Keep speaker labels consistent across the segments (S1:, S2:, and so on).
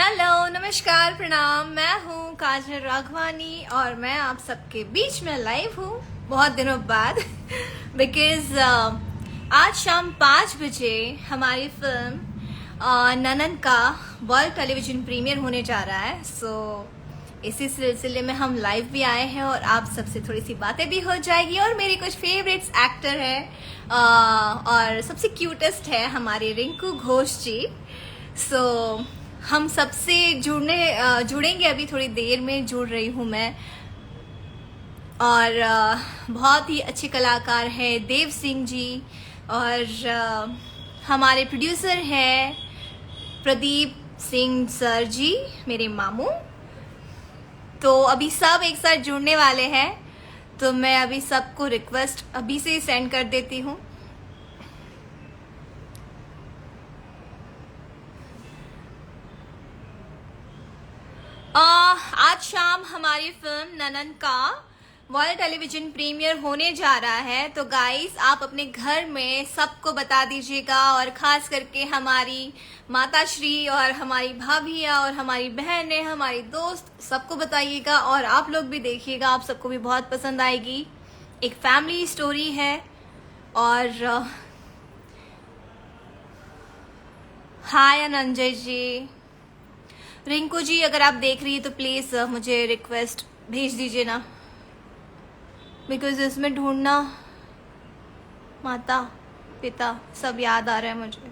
S1: Hello, नमस्कार, प्रणाम। मैं हूँ काजल राघवानी और मैं आप सबके बीच में लाइव हूँ बहुत दिनों बाद बिकॉज आज शाम 5 बजे हमारी फिल्म ननन का वर्ल्ड टेलीविजन प्रीमियर होने जा रहा है। सो इसी सिलसिले में हम लाइव भी आए हैं और आप सबसे थोड़ी सी बातें भी हो जाएगी। और मेरे कुछ फेवरेट्स एक्टर हैं और सबसे क्यूटेस्ट है हमारे रिंकू घोष जी। सो हम सबसे जुड़ेंगे अभी थोड़ी देर में, जुड़ रही हूँ मैं। और बहुत ही अच्छे कलाकार हैं देव सिंह जी और हमारे प्रोड्यूसर हैं प्रदीप सिंह सर जी, मेरे मामू। तो अभी सब एक साथ जुड़ने वाले हैं, तो मैं अभी सबको रिक्वेस्ट अभी से ही सेंड कर देती हूँ। आज शाम हमारी फिल्म ननन का वर्ल्ड टेलीविजन प्रीमियर होने जा रहा है। तो गाइस, आप अपने घर में सबको बता दीजिएगा और खास करके हमारी माता श्री और हमारी भाभियाँ और हमारी बहनें, हमारी दोस्त, सबको बताइएगा। और आप लोग भी देखिएगा, आप सबको भी बहुत पसंद आएगी। एक फैमिली स्टोरी है। और हाय अनंजय जी, रिंकू जी, अगर आप देख रही है तो प्लीज मुझे रिक्वेस्ट भेज दीजिए ना, बिकॉज इसमें ढूंढना माता पिता सब याद आ रहा है मुझे।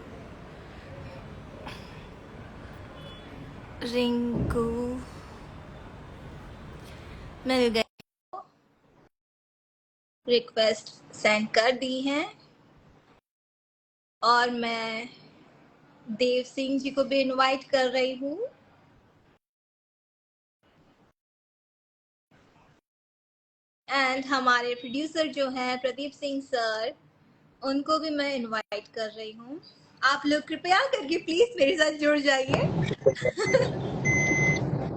S1: रिंकू मिल गए, रिक्वेस्ट सेंड कर दी है। और मैं देव सिंह जी को भी इनवाइट कर रही हूँ। एंड हमारे प्रोड्यूसर जो हैं प्रदीप सिंह सर, उनको भी मैं इनवाइट कर रही हूँ। आप लोग कृपया करके प्लीज मेरे साथ जुड़ जाइए।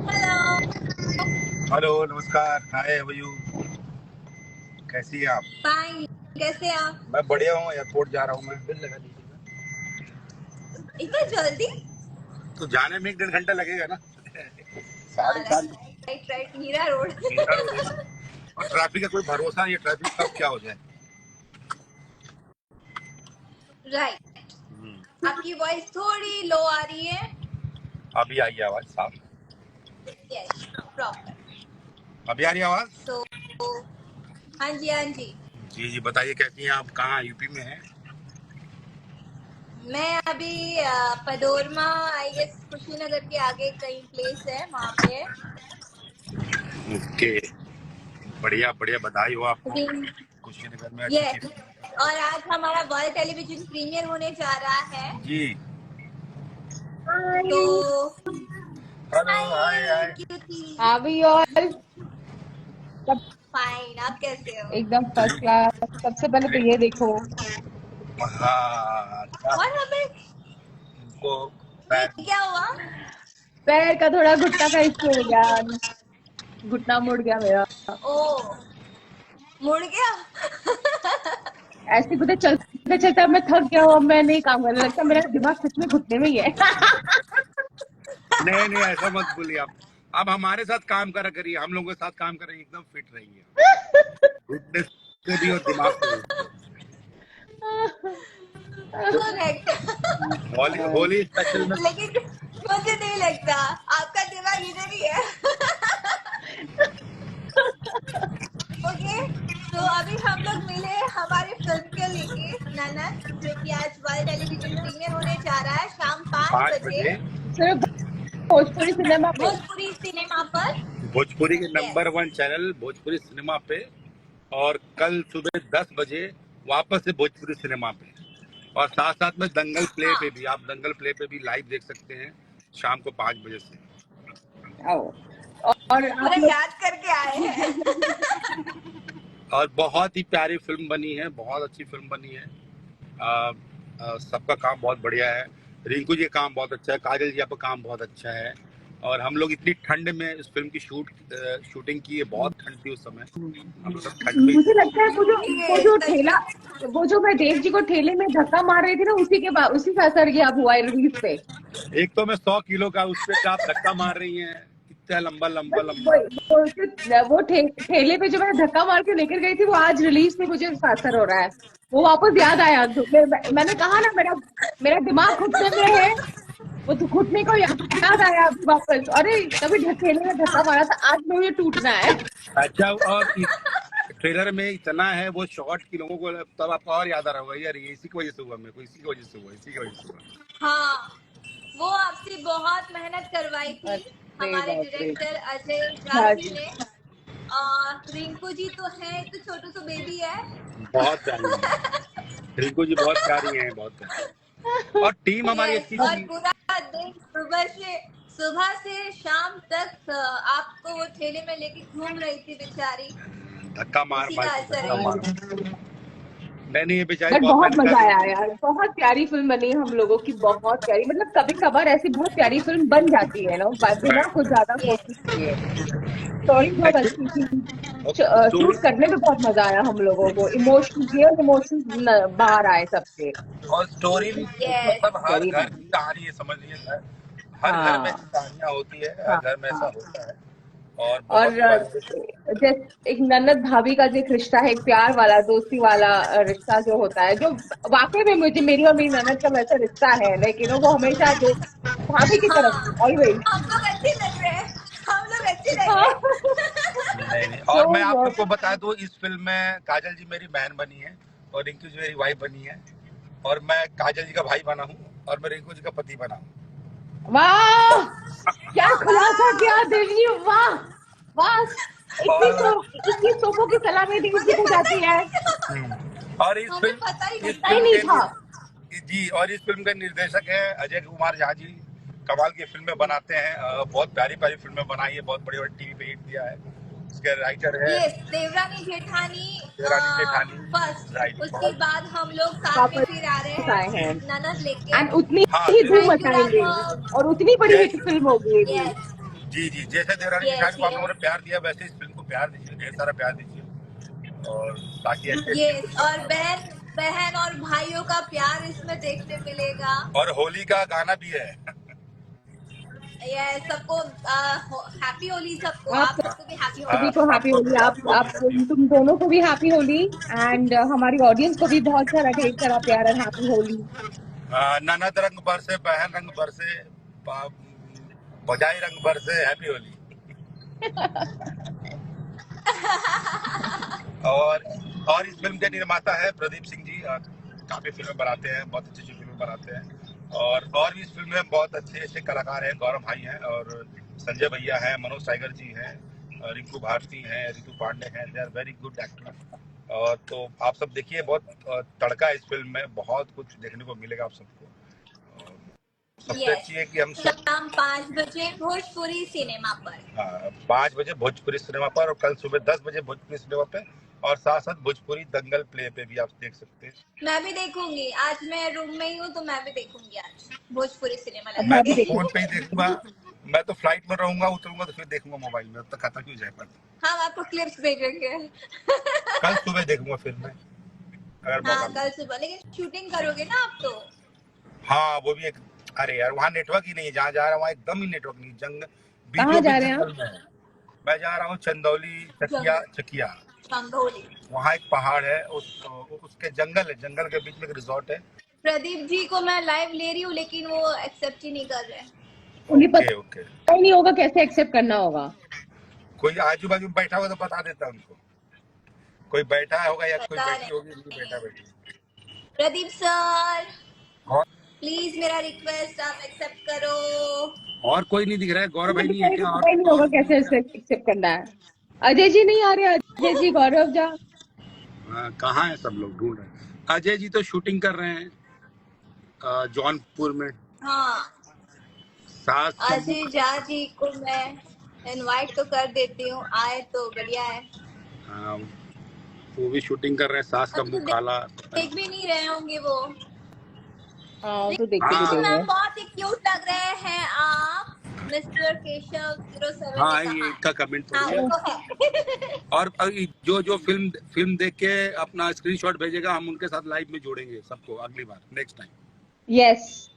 S1: हेलो
S2: हेलो, नमस्कार। हाय, हाउ यू? कैसी है आप?
S1: फाइन, कैसे आप?
S2: मैं बढ़िया हूँ। एयरपोर्ट जा रहा हूँ मैं। बिल लगा दीजिएगा।
S1: इतना जल्दी?
S2: तो जाने में 1-1.5 घंटा लगेगा ना। 4:30
S1: right right, Mira Road.
S2: Mira Road है ना। और ट्रैफिक का कोई भरोसा नहीं है, ट्रैफिक कब क्या हो जाए।
S1: राइट। आपकी वॉइस थोड़ी लो आ रही है।
S2: अभी आई है आवाज साफ?
S1: Yes, proper.
S2: अभी आ रही है आवाज?
S1: सो हाँ जी, हाँ जी।
S2: जी जी, बताइए कैसी हैं आप? कहाँ, यूपी में हैं?
S1: मैं अभी पडोरमा, आई गेस कुशीनगर के आगे कहीं प्लेस है, वहाँ पे है।
S2: ओके, बढ़िया बढ़िया, बधाई हो आपको।
S1: रिंग
S2: कुशीनगर में अच्छी
S1: यस।
S2: चीज।
S1: और आज हमारा वर्ल्ड टेलीविजन प्रीमियर होने जा रहा है।
S2: जी।
S1: तो
S2: हेलो, हाय
S1: हाय
S2: हाय।
S1: क्यूटी।
S3: हाँ भी। और सब
S1: फाइन, आप कैसे हो?
S3: एकदम फर्स्ट क्लास। सबसे पहले तो ये देखो,
S2: हाँ,
S1: और हमें
S2: इनको
S1: ये क्या हुआ?
S3: पैर का थोड़ा घुटना का इश्यू हो गया, घुटना मुड़ गया मेरा।
S1: ओ, मुड़ गया।
S3: ऐसे कुछ चलते चलते अब मैं थक गया हूँ, अब मैं नहीं काम करने लगता, मेरा दिमाग सच में घुटने में ही है।
S2: नहीं नहीं, ऐसा मत बोलिए आप। अब हमारे साथ काम करा करिए, हम लोगों के साथ काम करेंगे, एकदम फिट रहेंगे, फिटनेस से भी और दिमाग से भी।
S1: करेक्ट।
S2: होली होली स्पेशल में।
S1: लेकिन मुझे नहीं लगता, आपका दिमाग इधर ही है। ओके, तो अभी हम लोग मिले हमारे फिल्म के लिए ननन, जो कि आज वर्ल्ड टेलीविजन प्रीमियर होने जा रहा है शाम 5
S2: 5
S1: बजे
S2: बजे
S3: सिर्फ भोजपुरी सिनेमा पे।
S1: भोजपुरी सिनेमा पर।
S2: भोजपुरी के number
S1: yes,
S2: 1 channel Bhojpuri cinema पे। और कल सुबह 10 बजे वापस से भोजपुरी सिनेमा पे। और साथ साथ में दंगल प्ले
S1: हाँ।
S2: पे भी, आप दंगल प्ले पे भी लाइव देख सकते हैं शाम को 5 बजे से।
S3: आओ। और
S1: पूरा
S3: आप लोग
S1: याद करके आए हैं।
S2: और बहुत ही प्यारी फिल्म बनी है, बहुत अच्छी फिल्म बनी है। सबका काम बहुत बढ़िया है। रिंकू जी का काम बहुत अच्छा है, काजल जी आपका काम बहुत अच्छा है। और हम लोग इतनी ठंड में इस फिल्म की शूटिंग की है। बहुत ठंड थी उस समय, हम लोग सब ठंड में ही
S3: मुझे
S2: थे।
S3: लगता है वो
S1: ये
S3: जो
S1: सच
S3: ठेला,
S1: में।
S3: वो जो मैं देव जी को ठेले में धक्का मार रही थी ना, उसी के बाद उसी का असर ये अब हुआ है रिलीज पे।
S2: एक तो मैं 100 किलो का, उस पे आप धक्का मार रही हैं, इतना लंबा लंबा
S3: बस
S2: लंबा।
S3: ठेले पे जो मैं धक्का मार के लेकर गई थी, वो आज रिलीज पे मुझे उसका असर हो रहा है। वो वापस याद आया। तो मैंने कहा ना, मेरा मेरा दिमाग घुटने में है। वो तो घुटने को याद आया अभी वापस। अरे तभी ठेले में धक्का मारा था, आज मुझे टूटना है।
S2: अच्छा, और इस ट्रेलर में इतना है वो शॉर्ट की लोगों को तब आपको और याद आ रहा होगा, यार ये इसी की वजह से हुआ, मेरे को इसी की वजह से हुआ, इसी की वजह से हुआ।
S1: हाँ, वो आपसे बहुत मेहनत करवाई थी
S3: अरे
S1: हमारे
S3: बाप रे।
S1: डायरेक्टर अजय झा
S3: हाँ
S1: जी
S3: जी।
S1: ने। रिंकू जी तो है, तो छोटू सा बेबी है।
S2: बहुत प्यारी है, रिंकू जी बहुत प्यारी हैं, बहुत प्यारी। और टीम हमारी
S1: यस,
S2: अच्छी
S1: और
S2: थी।
S1: पूरा दिन सुबह से शाम तक आपको वो ठेले में लेके घूम रही थी बेचारी।
S2: धक्का मार
S1: उसी
S2: मार
S1: का
S2: के,
S1: असर
S2: धक्का
S1: है
S2: मार।
S1: ये।
S2: नहीं ये बेचारी
S3: बट
S2: बहुत
S3: बहुत
S2: मेहनत कर
S3: मजा
S2: रही
S3: आया
S2: थी।
S3: यार, बहुत प्यारी फिल्म बनी हम लोगों की, बहुत प्यारी। मतलब कभी कभार ऐसी बहुत प्यारी फिल्म बन जाती है ना, बिना कुछ ज्यादा कोशिश
S1: यस,
S3: किए। स्टोरी बहुत अच्छी थी।
S2: स्टोरी
S3: शूट करने में बहुत मजा आया हम लोगों को। इमोशन, रियल इमोशन बाहर आए सबके।
S2: और स्टोरी भी
S1: यस,
S2: मतलब हर
S3: वेरी
S2: घर
S3: नाइस।
S2: की कहानी है, समझ लीजिए। हर घर में
S3: हाँ
S2: ऐसी कहानियां होती है, हर
S3: हाँ
S2: घर में ऐसा
S3: हाँ।
S2: होता है। और
S3: और
S2: बहुत
S3: जैसे एक ननद भाभी का जो एक रिश्ता है, एक प्यार वाला, दोस्ती वाला रिश्ता जो होता है, जो वाकई में मुझे, मेरी और मेरी ननद का वैसा रिश्ता है। लेकिन वो हमेशा जो भाभी की तरफ
S1: हाँ,
S3: ऑलवेज।
S1: हम लोग अच्छे लग रहे हैं, हम लोग अच्छे लग रहे
S3: हाँ।
S1: हैं।
S2: नहीं।
S3: तो
S2: और मैं आप लोग को बता दूं, इस फिल्म में काजल जी मेरी बहन बनी है, और रिंकू जी मेरी वाइफ बनी है, और मैं काजल जी का भाई बना हूँ, और मैं रिंकू जी का पति बना हूँ।
S3: वाह, क्या खुलासा
S1: वाह,
S3: किया देवी, वाह वाह।
S2: और
S3: 21 तोपों की सलामी देव जी
S1: मुझे
S3: को
S1: पता
S3: जाती
S1: ही
S3: है।
S2: और
S1: हमें पता ही
S2: इस
S1: नहीं
S3: पता ही
S1: था।
S2: फिल्म
S3: नहीं
S2: के
S3: था।
S2: जी, और इस फिल्म के निर्देशक है अजय कुमार झा जी। कमाल की फिल्में बनाते हैं, बहुत प्यारी प्यारी फिल्में बनाई है, बहुत बड़े बड़े टीवी पे हिट दिया है। उसके राइटर है
S1: yes, Devrani Jethani
S2: Devrani Jethani.
S1: First,
S2: right,
S1: उसके
S2: बहुत।
S1: बाद हम लोग साथ में फिर आ रहे
S3: वापस आए
S1: हैं
S3: हैं।
S1: ननद लेके।
S3: एंड उतनी
S2: हाँ,
S3: ही धूम
S1: थैंक यू
S3: मचाएंगे,
S1: राघव।
S3: और उतनी बड़ी हिट
S2: जैसे
S3: फिल्म होगी ये भी।
S1: यस
S2: जी जी, जैसे देवरानी
S1: यस
S2: जेठानी को आप लोगों
S1: यस
S2: ने प्यार दिया, वैसे इस फिल्म को प्यार दीजिए, ढेर सारा प्यार दीजिए, और ताकि अच्छी अच्छी
S1: यस,
S2: फिल्में
S1: और बहन बहन और भाइयों का प्यार इसमें देखने मिलेगा।
S2: और होली का गाना भी है।
S1: यस, सबको हैप्पी होली, सबको,
S3: आप
S1: आप सबको भी हैप्पी
S3: सभी
S1: होली।
S3: को हैप्पी होली। आप तुम दोनों को भी हैप्पी होली। एंड हमारी ऑडियंस को भी बहुत सारा, ढेर सारा प्यार और हैप्पी होली।
S2: ननद रंग बरसे, बहन रंग बरसे, बजाई रंग बरसे, हैप्पी होली। और और इस फिल्म के निर्माता है प्रदीप सिंह जी। काफी फिल्में बनाते हैं, बहुत अच्छी अच्छी फिल्में बनाते हैं। और भी इस फिल्म में बहुत अच्छे अच्छे कलाकार हैं, गौरव भाई हैं, और संजय भैया हैं, मनोज टाइगर जी हैं, रिंकू भारती हैं, रितु पांडे हैं। They are very good actor. और तो आप सब देखिए, बहुत तड़का है इस फिल्म में, बहुत कुछ देखने को मिलेगा आप सबको। सबसे
S1: यस,
S2: अच्छी है कि हम सब
S1: शाम 5 बजे भोजपुरी सिनेमा पर।
S2: 5 बजे भोजपुरी सिनेमा पर, और कल सुबह 10 बजे भोजपुरी सिनेमा पे, और साथ साथ भोजपुरी दंगल प्ले पे भी आप देख सकते हैं।
S1: मैं भी देखूंगी, आज मैं रूम में ही हूँ तो मैं भी देखूंगी आज भोजपुरी सिनेमा
S3: अब
S2: मैं
S3: मैं
S1: लगा
S3: भी
S2: तो
S1: के।
S2: फोन
S3: देखूंगी।
S2: पे ही देखूंगा। मैं तो फ्लाइट में रहूंगा, उतरूंगा तो फिर देखूंगा मोबाइल में, अब तक खत्म क्यों जाए पर।
S1: हम आपको क्लिप्स भेजेंगे।
S2: कल सुबह देखूंगा फिर मैं, अगर मौका
S1: हाँ, कल
S2: मिला।
S1: सुबह, लेकिन शूटिंग करोगे ना आप तो।
S2: हाँ वो भी एक, अरे यार वहाँ नेटवर्क ही नहीं है, जहाँ जा रहा हूँ वहाँ एकदम ही नेटवर्क नहीं,
S3: कहाँ
S2: बीचों
S3: जा
S2: बीच
S3: रहे हैं आप?
S2: जंगल में है। मैं जा रहा हूँ चंदौली, चकिया
S1: जंग
S2: चकिया।
S1: चंदौली।
S2: वहाँ एक पहाड़ है, उसके जंगल है, जंगल के बीच में एक रिजॉर्ट है।
S1: प्रदीप जी को मैं लाइव ले रही हूँ, लेकिन वो एक्सेप्ट ही नहीं कर रहे।
S3: उन्हें
S2: ओके ओके।
S3: पता ही नहीं होगा कैसे एक्सेप्ट करना होगा।
S2: कोई आजू बाजू बैठा होगा तो बता देता उनको, कोई बैठा होगा या कोई
S1: पता
S2: बैठी होगी, नहीं
S1: नहीं।
S2: बैठा बैठी।
S1: प्रदीप सर,
S2: और
S1: प्लीज मेरा रिक्वेस्ट आप एक्सेप्ट करो।
S2: और कोई नहीं दिख रहा है, गौरव
S3: उन्हें
S2: भाई नहीं है
S3: बेचारे
S2: क्या?
S3: को पता ही नहीं होगा
S2: और
S3: कैसे एक्सेप्ट करना है। अजय जी नहीं आ रहे, अजय जी, गौरव जा।
S2: कहाँ है, सब लोग ढूंढ रहे हैं। अजय जी तो शूटिंग कर रहे हैं जौनपुर में।
S1: हाँ,
S2: सास शंभू
S1: अजय झा जी को मैं इनवाइट तो कर देती हूँ, आए तो बढ़िया है।
S2: वो भी शूटिंग कर रहे हैं, सास का
S1: अब तो
S2: मुंह काला।
S1: देख भी नहीं रहे होंगे वो।
S3: हाँ, तो देखते भी
S1: रिंकू
S2: हाँ
S3: नहीं है।
S1: मैम, बहुत ही क्यूट लग रहे हैं आप। मिस्टर केशव 07
S2: हाँ
S1: ने
S2: ये
S1: कहा
S2: इनका कमेंट
S1: हाँ
S2: थोड़ी है।
S1: वो तो है।
S2: और जो जो फिल्म फिल्म देख के अपना स्क्रीनशॉट भेजेगा, हम उनके साथ लाइव में जोड़ेंगे सबको अगली बार, नेक्स्ट टाइम
S3: यस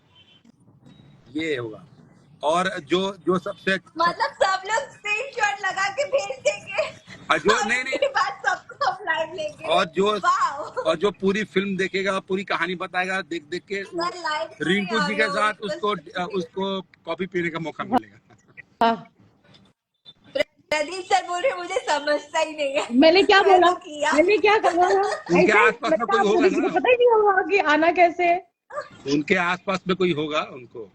S2: ये होगा। और जो जो सबसे अच्छा,
S1: मतलब सब लोग स्क्रीनशॉट लगा के भेज देंगे
S2: जो
S1: और
S2: नहीं नहीं,
S1: उसके बाद सबको हम लाइव लेंगे।
S2: और जो
S1: वाओ
S2: और जो पूरी फिल्म देखेगा, पूरी कहानी बताएगा, देख देख के वो
S1: मैं लाइव तो नहीं
S2: रिंकू
S1: आ
S2: जी
S1: रही
S2: के
S1: हूँ
S2: साथ
S1: बस
S2: उसको कॉफी पीने का मौका मिलेगा।
S3: हाँ
S1: प्रदीप सर बोल रहे मुझे समझता ही नहीं है।
S3: मैंने क्या
S1: मैं
S3: बोला
S1: तो किया
S3: मैंने क्या कहा था
S2: उनके
S3: ऐसे
S2: आसपास में
S3: मतलब
S2: कोई
S3: आप
S2: होगा
S3: प्रदीप जी को
S2: ना,
S3: पता ही नहीं होगा कि आना कैसे है।
S2: उनके आसपास में कोई होगा उनको।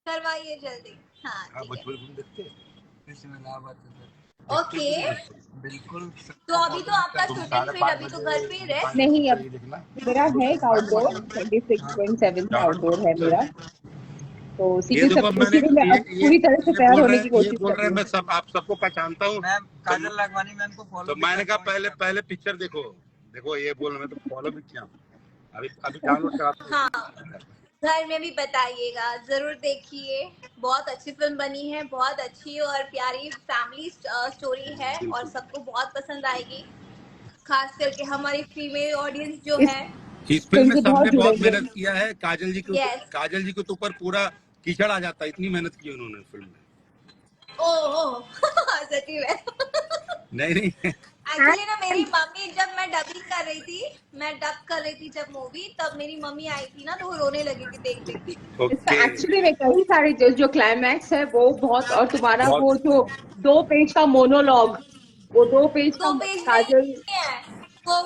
S1: करवाइए जल्दी। हाँ
S2: हाँ,
S1: ठीक है
S2: भोजपुरी फिल्म देखते
S1: ओके।
S2: बिल्कुल।
S1: तो अभी तो आपका
S2: तुम
S1: शूटिंग
S2: साढ़े
S1: फिर
S2: पाँच
S1: अभी तो घर
S2: बजे
S1: पे ही है।
S3: नहीं अब
S2: ये देखना।
S3: मेरा है एक आउटडोर 26.7 आउटडोर है मेरा तो उसी
S2: ये
S3: के
S2: देखो,
S3: सब
S2: मैंने
S3: उसी में मैं अब पूरी तरह से तैयार होने की
S2: ये
S3: कोशिश
S2: बोल
S3: कर
S2: रहे
S3: रही
S2: हैं,
S3: हूँ।
S2: मैं सब आप सबको पहचानता हूँ
S4: मैम काजल लाखवानी मैम को फॉलो
S2: तो मैंने कहा पहले पिक्चर देखो। देखो ये बोल रहे, मैं तो फॉलो भी किया, अभी अभी डाउनलोड करा।
S1: हाँ घर में भी बताइएगा जरूर देखिए। बहुत अच्छी फिल्म बनी है बहुत अच्छी और प्यारी फैमिली स्टोरी है और सबको बहुत पसंद आएगी खास करके हमारी फीमेल ऑडियंस जो
S3: इस
S1: है।
S2: इस फिल्म
S3: फिल्म
S2: में
S3: से बहुत
S2: सबने बहुत
S3: जुड़ेंगे।
S2: मेहनत किया है।
S1: यस
S2: काजल जी के तो ऊपर पूरा कीचड़ आ जाता है, इतनी मेहनत की उन्होंने फिल्म में।
S1: ओ सच्ची में
S2: नहीं नहीं।
S1: एक्चुअली ना मेरी मम्मी जब मैं डब कर रही थी जब मूवी तब मेरी मम्मी आई थी ना तो वो रोने लगी थी देख देख के।
S3: इसमें
S2: ओके।
S3: एक्चुअली में कई सारे जो क्लाइमैक्स है वो बहुत और तुम्हारा
S2: बहुत
S3: वो जो 2 पेज का मोनोलॉग वो 2 पेज का
S1: 2 पेज
S3: काजल
S1: नहीं है वो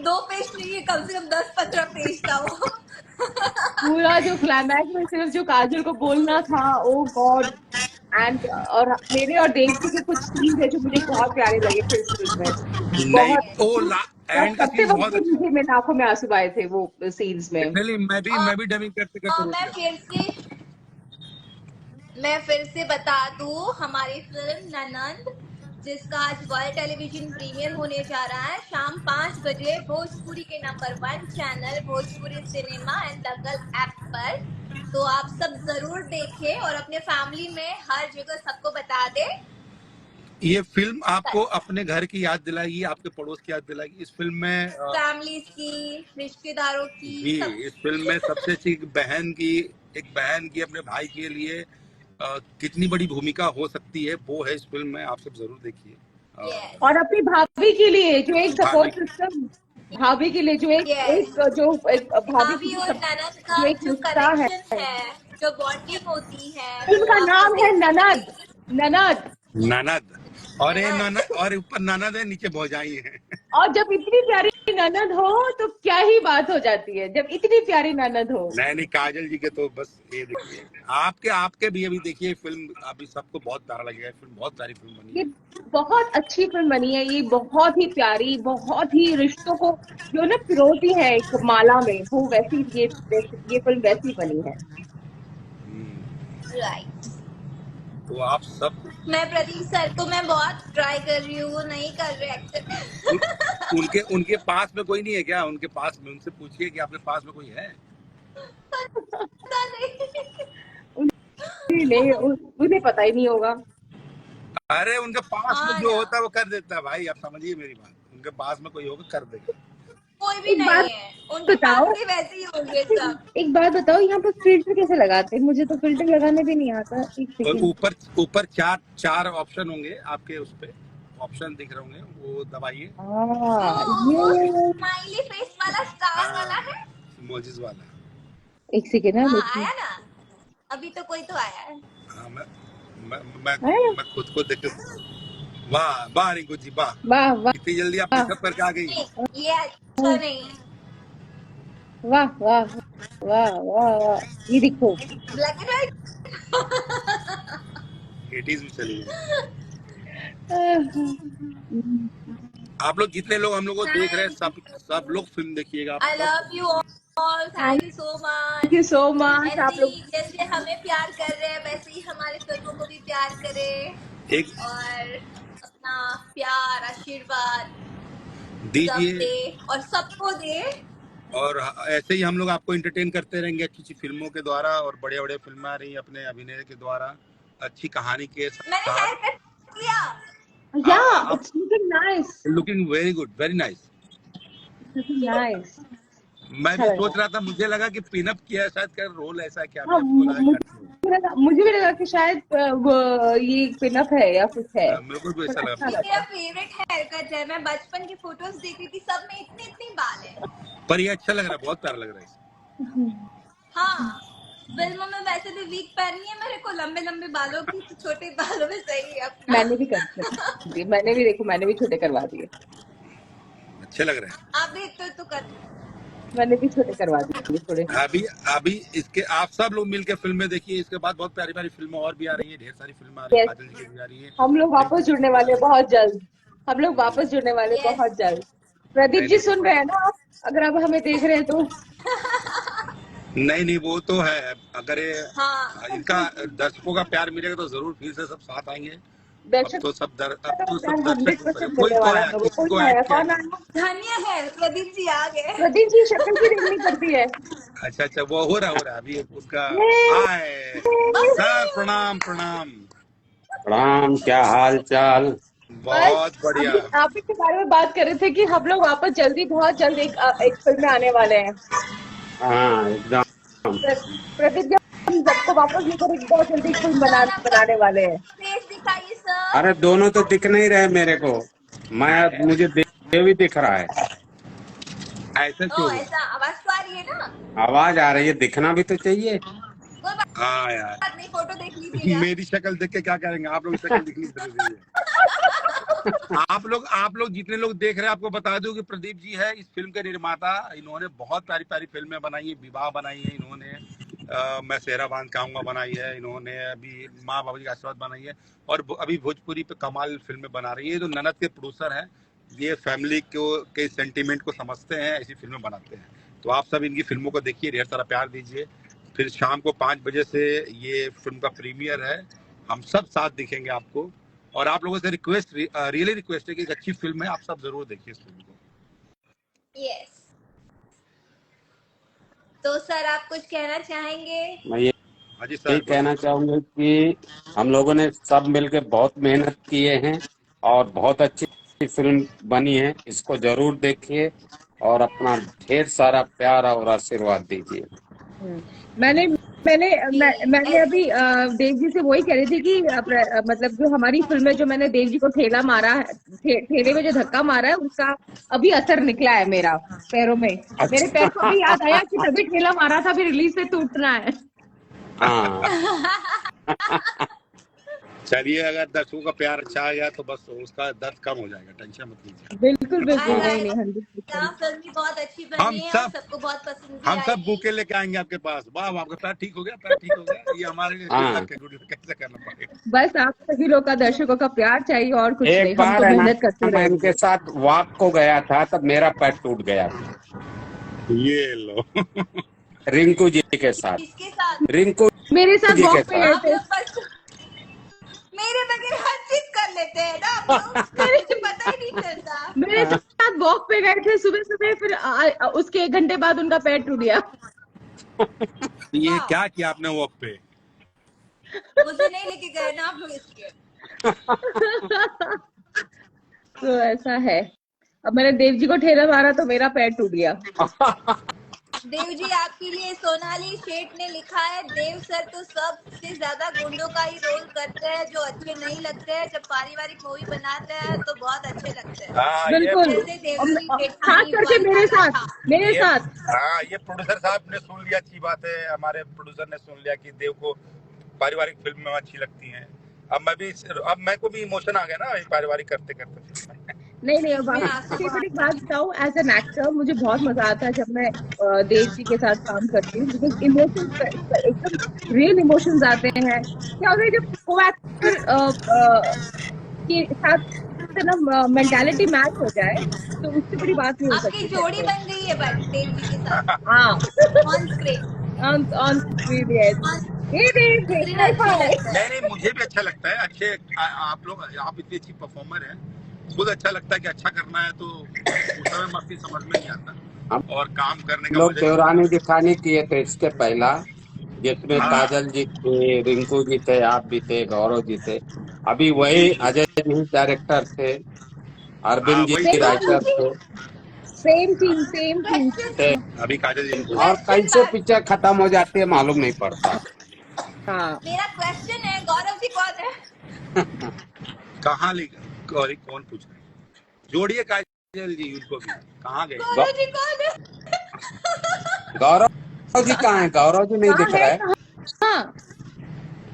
S1: 2 पेज नहीं है कम से कम 10-15 पेज था वो।
S3: पूरा जो क्लाइमैक्स में सिर्फ जो काजल को बोलना था ओ गॉड एंड और मेरे और देवजी के कुछ सीन्स है जो मुझे बहुत प्यारे लगे फिर इस फिल्म में
S2: नहीं,
S3: बहुत
S2: ओ
S3: तब
S2: एंड का
S3: करते
S2: सीन
S3: वक्त
S2: बहुत
S3: भी
S2: अच्छा
S3: मुझे मेरे आंखों में आंसू आए थे वो सीन्स में।
S2: है। लिटरली मैं भी डबिंग करते करते रोक
S1: मैं
S2: गया।
S1: फिर से बता दूं हमारी फिल्म ननंद जिसका आज वर्ल्ड टेलीविजन प्रीमियर होने जा रहा है शाम 5 बजे भोजपुरी के number 1 channel Bhojpuri cinema and Dangal app पर। तो आप सब जरूर देखें और अपने फैमिली में हर जगह सबको बता दे।
S2: ये फिल्म आपको अपने घर की याद दिलाएगी, आपके पड़ोस की याद दिलाएगी। इस फिल्म में
S1: फैमिलीज की रिश्तेदारों की
S2: जी,
S1: सब।
S2: इस फिल्म में सबसे अच्छी एक बहन की अपने भाई के लिए कितनी बड़ी भूमिका हो सकती है, वो है इस फिल्म में। आप सब जरूर देखिए।
S1: यस
S3: और अपनी भाभी के लिए जो एक
S2: भाभी
S3: सपोर्ट सिस्टम भाभी के लिए जो
S1: यस
S3: एक भाभी के
S1: भाभी
S3: लिए
S1: और ननद का
S3: जो एक
S1: जो
S3: रिश्ता है।
S1: कनेक्शन है जो बॉन्डिंग होती है
S3: फिल्म
S1: वो
S3: का
S1: आपको
S3: नाम है
S1: देखने
S3: ननद
S1: मिलेगी।
S3: ननद
S2: ननद। और ये
S1: ननद
S2: ननद और ऊपर ननद है, नीचे भौजाई है।
S3: और जब इतनी प्यारी ननद हो तो क्या ही बात हो जाती है जब इतनी प्यारी ननद हो।
S2: नहीं काजल जी के तो बस ये देखिए, आपके आपके भी अभी देखिए फिल्म, अभी सबको बहुत प्यारा लगेगा। फिल्म बहुत प्यारी फिल्म बनी
S3: ये
S2: है।
S3: बहुत अच्छी फिल्म बनी है ये बहुत ही प्यारी बहुत ही रिश्तों को जो ना पिरोती है एक माला में वो वैसी ये फिल्म वैसी बनी है।
S2: हम्म,
S1: राइट।
S2: तो आप सब
S1: मैं प्रदीप सर को मैं बहुत ट्राई कर रही हूँ वो नहीं कर रहे एक्सेप्ट।
S2: उन, उनके उनके पास में कोई नहीं है क्या? उनके पास में उनसे पूछिए कि आपके पास में कोई है।
S1: पता नहीं।
S3: नहीं उन्हें पता ही नहीं होगा।
S2: अरे उनके पास में
S1: हाँ
S2: जो
S1: ना
S2: होता है वो कर देता है भाई, आप समझिए मेरी बात। उनके पास में कोई होगा कर देगा।
S1: कोई भी
S3: एक बात
S1: नहीं है उनके पास
S3: बताओ
S1: भी वैसे ही होंगे सब।
S3: एक बात बताओ यहाँ पर फिल्टर कैसे लगाते हैं मुझे तो फिल्टर लगाने भी नहीं आता एक
S2: और
S3: सेकेंड।
S2: ऊपर ऊपर चार चार ऑप्शन होंगे आपके, उस पे ऑप्शन दिख रहे होंगे, वो दबाइए।
S1: जो
S3: ये
S1: स्माइली फेस वाला स्टार वाला
S2: हाँ,
S1: है।
S2: इमोजीज वाला।
S3: एक सेकेंड ना
S1: हाँ
S3: देखिए
S1: आया ना अभी तो कोई तो आया है।
S2: हाँ मैं मैं
S3: आया
S2: मैं खुद को देख के, वाह वाह रिंकू जी वाह,
S3: वाह वाह
S2: इतनी जल्दी आप मेकअप करके आ गई।
S1: नहीं ये अच्छा नहीं है।
S3: वाह वाह वाह वाह वाह ये देखो
S1: ब्लैक एंड व्हाइट।
S2: 80s में चली गई। आप लोग जितने लोग हम लोग को देख रहे हैं, सब लोग फिल्म देखिएगा। आप
S1: आई
S2: सब
S1: love you all
S3: thank
S1: thank you so much.
S3: You so much
S1: ऐसे
S3: आप लोग
S1: ही जैसे हमें प्यार कर रहे हैं वैसे ही हमारी फिल्मों को भी प्यार करें
S2: एक
S1: और अपना प्यार आशीर्वाद सब
S2: दीजिए।
S1: दे और सबको दे
S2: और ऐसे ही हम लोग आपको एंटरटेन करते रहेंगे अच्छी अच्छी फिल्मों के द्वारा, और बढ़िया बढ़िया फिल्में आ रही हैं अपने अभिनय के द्वारा, अच्छी कहानी के
S1: मैंने
S2: साथ।
S1: हेयर कट किया।
S3: Yeah,
S2: आप
S3: it's looking nice.
S2: Looking very good, very nice.
S3: It's looking nice.
S2: मैं
S3: अच्छा
S2: भी
S3: लग रहा
S2: सोच
S3: है।
S2: रहा था, मुझे लगा कि पिनअप किया है शायद, का रोल ऐसा है क्या,
S3: हाँ,
S2: मैं आपको लगा कंटिन्यू।
S3: मुझे भी लगा कि शायद ये पिनअप है या कुछ है,
S2: मेरे को भी
S3: पर
S2: ऐसा
S3: अच्छा
S2: लगा,
S1: मेरा
S3: लगा।
S1: फेवरेट हेयर कट है। मैं बचपन की फोटोज देख रही थी, सब में इतने इतने बाल हैं।
S2: पर ये अच्छा लग रहा है, बहुत प्यारा लग रहा है इसे।
S1: हाँ, फिल्मों में वैसे भी वीक पहननी है मेरे को लंबे लंबे बालों की, तो छोटे बालों में सही है अपना।
S3: मैंने भी कर दिए, मैंने भी देखो, मैंने भी छोटे करवा दिए,
S2: अच्छे लग रहे हैं।
S1: आप देखते हो तो कर।
S3: मैंने भी छोटे करवा दिए थोड़े।
S2: अभी अभी इसके आप सब लोग मिलकर फिल्में देखिए, इसके बाद बहुत प्यारी प्यारी फिल्में और भी आ रही है, ढेर सारी फिल्में आ रही है,
S3: यस,
S2: काजल जी की भी आ रही है।
S3: हम लोग वापस जुड़ने वाले हैं बहुत जल्द। हम लोग वापस जुड़ने वाले हैं
S1: यस,
S3: बहुत जल्द। प्रदीप
S2: नहीं
S3: जी
S2: नहीं
S3: सुन रहे हैं ना आप? अगर आप हमें देख रहे हैं तो
S2: नहीं नहीं, वो तो है। अगर ये
S1: हाँ।
S2: इनका दर्शकों का प्यार मिलेगा तो जरूर फिर से सब साथ आएंगे। अब
S3: दर्शक
S2: तो सब
S3: हंड्रेड
S2: दर्शक
S3: परसेंट
S2: कोई
S3: मिलने
S2: तो
S3: वाला
S2: आया,
S3: है हम लोगों
S2: किसी
S3: को।
S2: को
S3: कोई
S2: ऐड
S3: आया,
S2: किया
S3: कौन
S2: नहीं।
S3: आया?
S1: धन्य है प्रदीप जी आ गए।
S3: प्रदीप जी शक्ल की रिंगनी करती है।
S2: अच्छा अच्छा, वो हो रहा है अभी उसका।
S3: ये
S2: आए सर, प्रणाम प्रणाम।
S5: प्रणाम, क्या हाल चाल।
S3: बस
S2: बहुत बढ़िया।
S3: अभी आप ही के बारे में बात कर रहे थे कि हम लोग वापस जल्दी, बहुत जल्द एक फिल्म में आने वाले हैं।
S5: हाँ एकदम।
S3: प्रदीप जी हम सबको वापस लेकर एक बहुत जल्दी एक फिल्म
S1: सर अपना
S3: बनाने वाले हैं।
S1: फेस दिखाइए सर।
S5: अरे दोनों तो दिख नहीं रहे मेरे को। मुझे देव ही दिख रहा है।
S2: ऐसा
S1: ओ
S2: क्यों हुआ?
S1: ऐसा, आवाज तो आ रही है ना?
S5: आवाज आ रही है, दिखना भी तो चाहिए।
S1: कोई
S2: हाँ यार,
S1: बात नहीं, फोटो देख लीजिएगा।
S2: मेरी शक्ल देख के क्या करेंगे आप लोग, शक्ल दिखनी जरूरी है। आप लोग जितने लोग देख रहे हैं, आपको बता दूं कि प्रदीप जी है इस फिल्म के निर्माता। इन्होंने बहुत प्यारी प्यारी फिल्में बनाई है, विवाह बनाई है इन्होंने, मैं सेहरा बांध के आऊंगा बनाई है इन्होंने, अभी माँ बाबू का आशीर्वाद बनाई है, और अभी भोजपुरी पे कमाल फिल्में बना रही है। जो ननद के प्रोड्यूसर हैं, ये फैमिली को के सेंटीमेंट को समझते हैं, ऐसी फिल्में बनाते हैं। तो आप सब इनकी फिल्मों को देखिए, ढेर सारा प्यार दीजिए। फिर शाम को 5 बजे से ये फिल्म का प्रीमियर है, हम सब साथ दिखेंगे आपको। और आप लोगों से रिक्वेस्ट, रियली रिक्वेस्ट है कि एक अच्छी फिल्म है, आप सब जरूर देखिए इस फिल्म को।
S1: यस, तो सर आप कुछ कहना चाहेंगे?
S5: मैं ये
S2: हाँ जी
S5: यही
S2: सर,
S5: कहना चाहूंगा कि हम लोगों ने सब मिलकर बहुत मेहनत किए हैं और बहुत अच्छी फिल्म बनी है। इसको जरूर देखिए और अपना ढेर सारा प्यार और आशीर्वाद दीजिए।
S3: मैंने मैंने मैंने
S1: ऐसे
S3: अभी देव जी से वही कह रही थी कि मतलब जो हमारी फिल्म में जो मैंने देव जी को ठेला मारा है, ठेले में जो धक्का मारा है, उसका अभी असर निकला है मेरा पैरों में। मेरे पैर को अभी याद आया कि तभी ठेला मारा था, अभी रिलीज से टूटना है।
S5: हाँ
S2: चलिए, अगर दर्शकों का प्यार अच्छा आ गया तो बस उसका दर्द कम हो जाएगा, टेंशन मत लीजिए।
S3: बिल्कुल बिल्कुल,
S1: आएगा
S3: नहीं नहीं,
S1: आएगा।
S3: 100%।
S1: फिल्म भी बहुत अच्छी
S2: हम
S1: बनी है और
S2: सब
S1: सबको बहुत पसंद भी
S2: हम सब
S1: आएगी।
S2: बुके लेके आएंगे आपके पास। वाह, आपका पैर ठीक हो गया, पैर ठीक हो गया, ये हमारे लिए
S5: हाँ।
S2: गुड लक कैसे करना पड़ेगा।
S3: बस आप सभी लोग का, दर्शकों का प्यार चाहिए और कुछ नहीं।
S5: एक
S3: हम
S5: बार
S3: तो
S5: है ना,
S3: मेहनत करते
S5: मैं
S3: रहेंगे।
S5: इनके साथ वॉक को गया था तब मेरा पैर टूट गया था,
S2: ये लो।
S5: रिंकू जी के साथ।
S1: किसके साथ?
S5: रिंकू
S3: मेरे साथ
S5: जी के
S3: वॉक पे गए
S5: साथ।
S1: आप
S3: थे।
S1: लोग बस मेरे बगैर हर चीज कर लेते हैं ना आप लोग, मुझे पता ही नहीं चलता।
S3: मेरे साथ वॉक पे गए थे सुबह सुबह, फिर उसके 1 घंटे बाद उनका पैर टूट गया।
S2: ये
S1: वाह।
S2: क्या किया आपने वॉक पे?
S1: मुझे नहीं लेके गए ना आप लोग इसलिए।
S3: तो ऐसा है। अब मैंने देव जी को ठेला मारा तो मेरा पैर टूट गया।
S1: देव जी आपके लिए सोनाली शेठ ने लिखा है, देव सर तो सबसे ज्यादा गुंडों का ही रोल करते हैं, जो अच्छे नहीं लगते हैं। जब पारिवारिक मूवी बनाते हैं तो बहुत अच्छे लगते हैं।
S2: हाँ, ये
S3: बिल्कुल,
S1: जैसे देवगी
S3: खास
S1: जेठानी
S3: करके
S1: वन
S3: मेरे
S1: आता
S3: साथ,
S1: था।
S3: मेरे
S2: ये
S3: साथ।
S2: हाँ, ये प्रोड्यूसर साहब ने सुन लिया, अच्छी बात है। हमारे प्रोड्यूसर ने सुन लिया कि देव को पारिवारिक फिल्म में अच्छी लगती हैं। अब मैं को भी इमोशन आ गया ना ये पारिवारिक करते करते फिल्म में।
S3: नहीं नहीं, अब
S1: इसमें
S3: आपको
S1: आंसू
S3: एक
S1: बहा।
S3: बड़ी बात बताऊं, एज एन एक्टर मुझे बहुत मजा आता है जब मैं देव जी के साथ काम करती हूँ, बिकॉज इमोशंस एकदम रियल इमोशंस आते हैं। क्या होता है जब को एक्टर के साथ ना मेंटालिटी मैच हो जाए, तो उससे बड़ी बात नहीं हो
S1: आपकी
S3: सकती
S1: जोड़ी
S3: फिर
S1: बन गई है बट देव जी के साथ
S3: तो। हाँ,
S1: on screen.
S3: On screen, yes. ये देव जी,
S1: स्क्रीन
S3: हाई
S1: अच्छे
S3: फाई।
S1: लगते हैं।
S2: नहीं नहीं, मुझे भी अच्छा लगता है। आप लोग, आप इतनी अच्छी परफॉर्मर हैं, खुद अच्छा लगता है कि अच्छा करना है तो उस समय मस्ती समझ में नहीं आता।
S5: हम
S2: और काम करने का
S5: लोग
S2: मजा ही
S5: देवरानी जेठानी किए थे इसके पहला, जिसमें
S2: हाँ
S5: काजल जी थे, रिंकू जी थे, आप भी थे, गौरव जी थे। अभी वही अजय जी डायरेक्टर थे,
S2: हाँ
S5: अरविंद
S2: वही
S5: जी
S2: तो
S3: सेम
S5: राइटर
S3: टीम,
S5: थे।
S3: Same team, same team.
S5: थे।
S1: क्वेश्चन
S2: अभी काजल जी को
S5: और
S1: क्वेश्चन
S5: कैसे
S1: मार्क।
S5: पिक्चर खत्म हो जाती है मालूम नहीं पड़ता।
S3: हाँ,
S1: मेरा क्वेश्चन है, गौरव जी कौन है?
S2: कहाँ लिखा और कौन पूछ रहा है? जोड़िए काजल जी उनको भी, कहाँ गए?
S5: गौ-
S1: गौरव जी कौन है?
S5: गौरव जी कहाँ है? गौरव जी नहीं
S3: कहाँ
S5: दिख
S3: है,
S5: रहा है।
S3: कहाँ?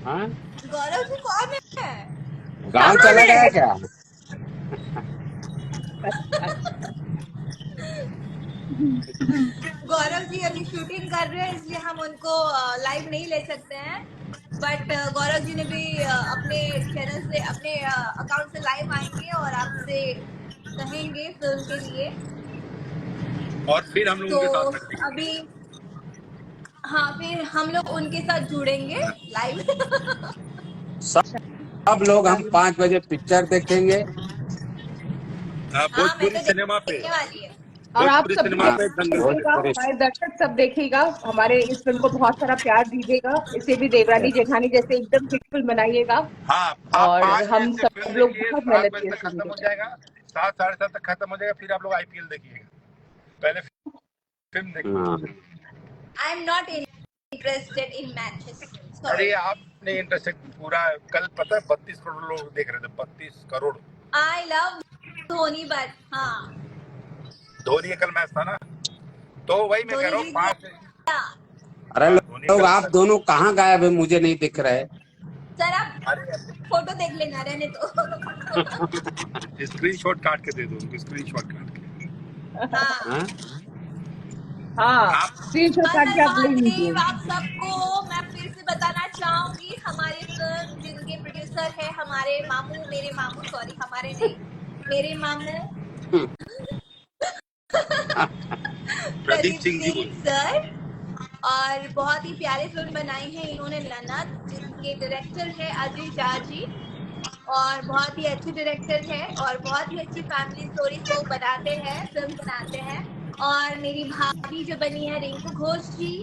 S5: हाँ,
S1: गौरव जी कौन है?
S5: गांव
S3: कहाँ
S5: चला गया
S3: है?
S5: क्या?
S3: अच्छा।
S1: गौरव जी अभी शूटिंग कर रहे हैं, इसलिए हम उनको लाइव नहीं ले सकते हैं। बट गौरव जी ने भी अपने चैनल से, अपने अकाउंट से लाइव आएंगे और आपसे कहेंगे फिल्म के लिए।
S2: और फिर हम लोग
S1: तो
S2: उनके साथ में देखेंगे।
S1: अभी, हाँ, फिर हम लोग उनके साथ जुड़ेंगे लाइव।
S5: सब लोग हम 5 बजे पिक्चर देखेंगे।
S1: हाँ, मैं
S2: भोजपुरी
S1: तो
S2: सिनेमा पे,
S1: देखने वाली है।
S3: और आप
S2: भोजपुरी
S3: सब भी
S2: सिनेमा
S5: हाँ,
S2: पे दंगल पे।
S3: देखिएगा,
S5: भोजपुरी।
S3: हमारे दर्शक सब देखिएगा, हमारे इस फिल्म को बहुत सारा प्यार दीजिएगा, इसे भी देवरानी जेठानी जैसे एकदम हिट फिल्म बनाइएगा।
S2: हाँ, आप
S3: और
S2: 5 बजे
S3: हम
S2: से फिल्म
S3: सब लोग
S2: देखिए,
S3: बहुत
S2: 7
S3: मेहनत
S2: बजे
S3: किए
S2: तक
S3: फिल्म
S2: खत्म
S3: के
S2: हो
S3: लिए।
S2: जाएगा, 7 साढ़े 7 तक खत्म हो जाएगा, फिर आप लोग आईपीएल देखिएगा। पहले फिल्म देखिए।
S5: हाँ,
S1: I am not interested in matches,
S2: अरे
S1: सॉरी।
S2: आपने इंटरेस्ट पूरा, कल पता है 32 करोड़ लोग देख रहे थे, 32 crore.
S1: I love Dhoni, but हाँ,
S2: धोनी का कल मैच था ना, तो वही मैं कह
S1: धोनी
S2: रहा हूँ
S1: जीत
S2: 5।
S1: गया।
S5: अरे
S2: हाँ धोनी
S5: लोग
S2: कल
S5: आप दोनों कहाँ गायब है? मुझे नहीं दिख रहे।
S1: सर आप
S2: अरे
S1: फोटो देख लेना, रहने तो।
S2: स्क्रीन शॉट काट के दे दो उनको, स्क्रीन शॉट काट के।
S1: हाँ,
S5: हाँ?
S3: हाँ,
S2: आप
S3: स्क्रीनशॉट
S1: हर
S3: काट
S1: हर
S3: के आप ले लीजिए।
S1: महादेव। आप सबको मैं फिर से बताना चाहूंगी, हमारी फिल्म जिनके प्रोड्यूसर है हमारे मामू, मेरे मामू, सॉरी हमारे नहीं, मेरे मामू
S2: प्रदीप
S1: प्रदीप
S2: सिंह जी
S1: सिंह
S2: बोल।
S1: सर। और बहुत ही प्यारे फिल्म बनाई है इन्होंने, ननद, जिनके डायरेक्टर है अजय झा जी। और बहुत ही अच्छे डायरेक्टर है और बहुत ही अच्छी फैमिली स्टोरीज वो बनाते हैं, फिल्म बनाते हैं। और मेरी भाभी जो बनी है रिंकू घोष जी,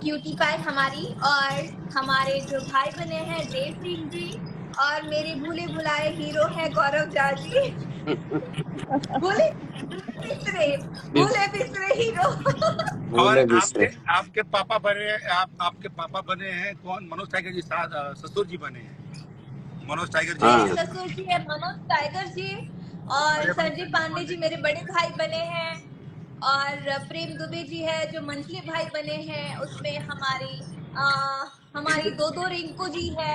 S1: क्यूटी पाई हमारी। और हमारे जो भाई बने हैं देव सिंह जी। और मेरे भूले भुलाए हीरो है गौरव झा जी। भूले बिसरे,
S5: बिस-
S1: भूले बिसरे हीरो।
S2: और
S5: भूले
S2: आपके
S5: बिसरे।
S2: आपके पापा बने, आपके पापा बने हैं कौन? मनोज टाइगर जी ससुर जी बने हैं, मनोज टाइगर जी
S1: मेरे
S5: हाँ,
S2: के।
S1: ससुर जी है मनोज टाइगर जी। और
S2: बड़े भाई
S1: संजय
S2: संजय
S1: पांडे
S2: पांडे
S1: जी
S2: जी।
S1: मेरे बड़े भाई बने हैं। और प्रेम दुबे जी है जो मंझले भाई बने हैं, उसमें हमारी आ, हमारी दो दो रिंकू जी है।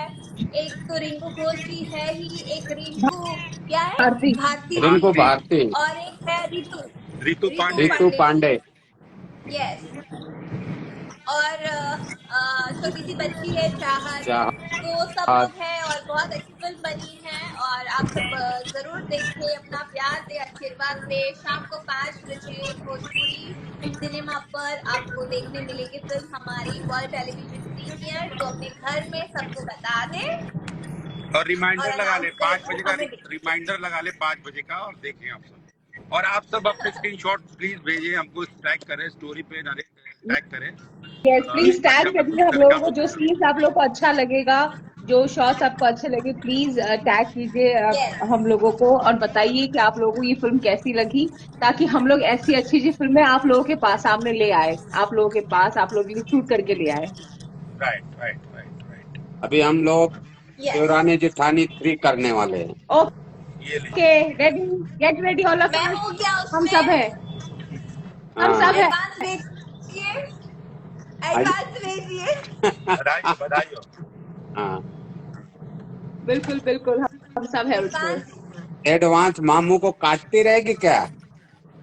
S1: एक तो रिंकू घोष जी है ही, एक रिंकू क्या है,
S3: भारती।
S1: भारती
S5: रिंकू
S1: रिंकू।
S2: भारती,
S5: भारती,
S1: और एक है रितु,
S2: रितु
S1: रितु
S2: पांडे।
S5: रितु
S1: पांडे जी।
S5: पांडे।
S1: यस। और छोटी सी बच्ची है चाहत।
S5: चाहत।
S1: तो सब लोग हैं और बहुत अच्छी फिल्म बनी है। और आप सब जरूर देखिए, अपना प्यार दे, आशीर्वाद दे। शाम को 5 बजे भोजपुरी सिनेमा पर आपको देखने मिलेगी फिल्म हमारी वर्ल्ड टेलीविजन प्रीमियर। तो अपने घर में सबको बता दे
S2: और
S1: और
S2: रिमाइंडर लगा ले
S1: अनाउंस करे
S2: 5
S1: और
S2: बजे का,
S1: हमें दे।
S2: रिमाइंडर लगा ले 5 बजे का, और देखें आप सब। और आप सब अपने स्क्रीनशॉट प्लीज भेजें हमको, टैग करें स्टोरी पे, टैग करें।
S3: यस, प्लीज टैग
S2: ताकि हम
S3: करिए हम
S2: लोग
S3: लोगों
S2: क्या
S3: को, जो
S2: बोलते
S3: सीन्स आप लोग को अच्छा लगेगा, जो शॉट्स आपको अच्छे लगे, प्लीज टैग कीजिए
S1: यस,
S3: हम लोगों को, और बताइए कि आप लोगों को ये फिल्म कैसी लगी, ताकि हम लोग ऐसी अच्छी अच्छी फिल्में आप लोगों के पास सामने ले आए, आप लोगों के पास, आप लोगों के लिए शूट करके ले आए।
S2: Right right right right.
S5: अभी हम लोग
S1: यस।
S5: देवरानी जेठानी 3 करने वाले हैं।
S2: ये
S3: ओके,
S2: लीजिए।
S3: Ready, get ready all of
S1: मैं
S3: अस।
S1: हूँ क्या
S3: हम सब
S1: उसमें?
S3: है, हम
S5: हाँ।
S3: सब है।
S1: एडवांस भेजिए, एडवांस भेजिए।
S2: बधाई हो, बधाई हो।
S5: हाँ,
S3: बिल्कुल बिल्कुल, हम सब है उसमें।
S1: एडवांस।
S5: एडवांस मामू को काटती रहेगी क्या?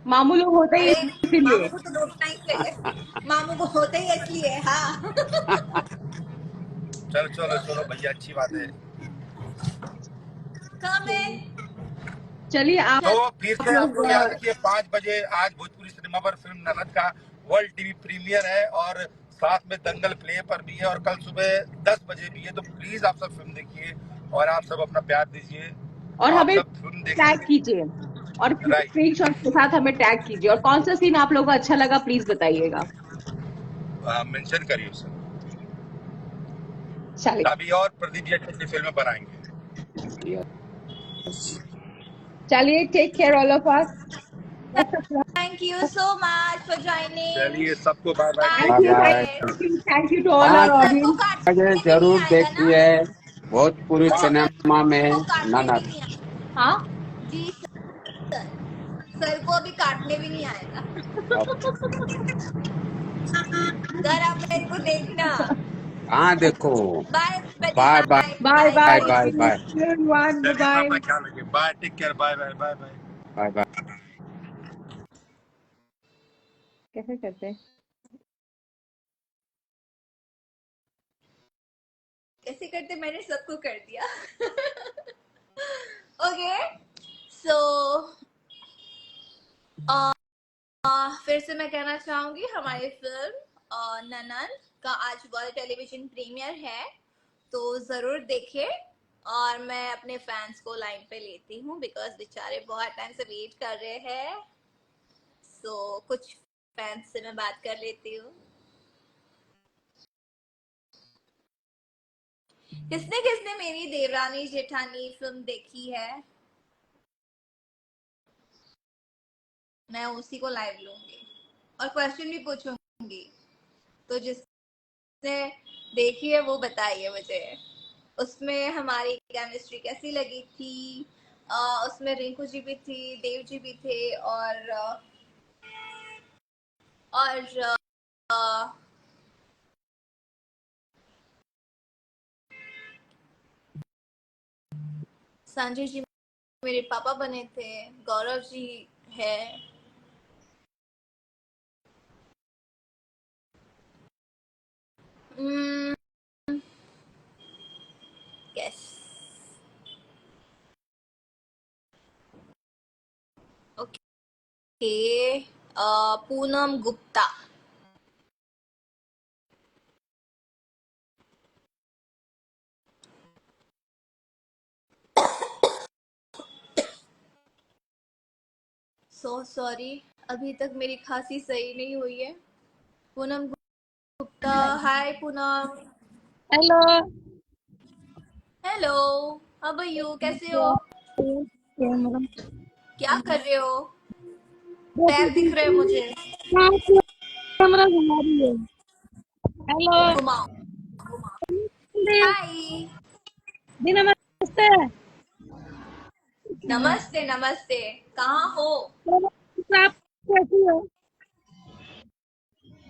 S3: मामू लोग होते ही
S1: अरे
S3: इसीलिए।
S1: मामू को तो लौटना ही चाहिए, मामू को होते ही इसलिए। हाँ।
S2: चलो चलो चलो भैया, अच्छी बात है।
S1: कम इन।
S3: चलिए
S2: तो
S3: आप
S2: फिर से आप
S3: लोग
S2: लोग याद रखिए, 5 बजे आज भोजपुरी सिनेमा पर फिल्म ननद का वर्ल्ड टीवी प्रीमियर है, और साथ में दंगल प्ले पर भी है, और कल सुबह 10 बजे भी है। तो प्लीज आप सब फिल्म देखिए और आप सब अपना प्यार दीजिए।
S3: और
S2: आप
S3: हमें
S2: सब फिल्म
S3: टैग
S2: देखेंगे,
S3: कीजिए। और
S2: राइट।
S3: स्क्रीनशॉट के साथ हमें टैग कीजिए। और कौन सा सीन आप लोगों को अच्छा लगा प्लीज बताइएगा।
S2: मेंशन करिए उसे।
S3: चलिए
S2: अभी और प्रदीप जी अच्छी फिल्में बनाएंगे।
S5: Yes.
S3: चलिए, take care all of us.
S1: Thank you so much for joining.
S2: चलिए सबको bye bye, take
S1: Bye
S3: thank
S5: bye
S3: you,
S2: care.
S5: Bye.
S3: Thank you to all our
S5: 5
S1: सबको
S3: ऑडियंस।
S5: बजे
S1: काटने भी नहीं
S5: जरूर
S1: आएगा ना?
S5: देखिए भोजपुरी सिनेमा
S1: सर को
S5: में
S1: काटने भी
S5: ननद।
S1: नहीं आएगा
S3: हाँ,
S1: जी सर। सर को अभी काटने भी नहीं आएगा।
S5: अब
S1: सर आप मेरे को देखना।
S5: कहाँ देखो।
S1: बाय बेटी,
S5: bye bye
S1: bye
S3: bye
S1: bye
S3: bye
S5: bye
S1: guys.
S5: Bye bye
S3: everyone,
S2: चलिए सब
S3: बाय।
S2: अपना ख्याल रखिए। Bye, take care, bye bye bye bye.
S5: Bye bye.
S3: कैसे करते हैं?
S1: कैसे करते, मैंने सबको कर दिया। ओके सो फिर से मैं कहना चाहूंगी हमारी फिल्म ननन का आज वर्ल्ड टेलीविजन प्रीमियर है, तो जरूर देखें। और मैं अपने फैंस को लाइन पे लेती हूँ बिकॉज बेचारे बहुत टाइम से वेट कर रहे हैं। सो कुछ फैंस से मैं बात कर लेती हूँ। किसने किसने मेरी देवरानी जेठानी फिल्म देखी है? मैं उसी को लाइव लूंगी और क्वेश्चन भी पूछूंगी, तो जिसने देखी है वो बताइए मुझे उसमें हमारी केमिस्ट्री कैसी लगी थी। उसमें रिंकू जी भी थी, देव जी भी थे, और संजय जी मेरे पापा बने थे, गौरव जी है। Yes, okay. Poonam Gupta. So sorry, अभी तक मेरी खांसी सही नहीं हुई है। Poonam Gupta, hi Poonam.
S6: Hello.
S1: Hello, how are you, कैसे हो? क्या कर रहे हो? पैर दिख रहे हैं मुझे।
S6: कैमरा घुमा रही है। हेलो
S1: घुमाओ घुमाओ।
S6: दी
S1: हाय,
S6: दी, नमस्ते।
S1: नमस्ते नमस्ते। कहाँ हो?
S6: आप कैसी हो?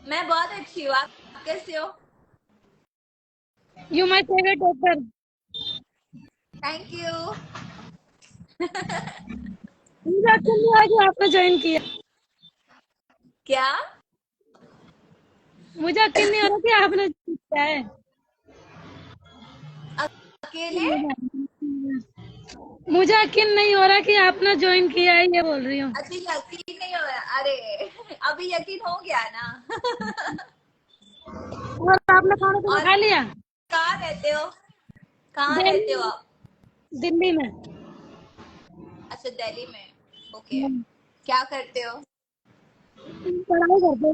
S1: मैं बहुत अच्छी हूँ, आप कैसे हो?
S6: You my favourite doctor.
S1: Thank you.
S6: मुझे अच्छा नहीं लगा कि आपने ज्वाइन किया।
S1: क्या?
S6: मुझे यकीन नहीं हो रहा कि आपने join किया है।
S1: अकेले?
S6: मुझे यकीन नहीं हो रहा कि आपने ज्वाइन किया है, ये बोल रही हूँ।
S1: अच्छा, यकीन नहीं हो रहा? अरे अभी यकीन हो गया ना।
S6: और आपने खाना पीना
S1: और
S6: खा लिया?
S1: कहाँ रहते हो? कहाँ रहते हो
S6: दिल्ली,
S1: आप?
S6: दिल्ली में।
S1: अच्छा, दिल्ली में। ओके, क्या करते हो?
S6: पढ़ाई करते हो?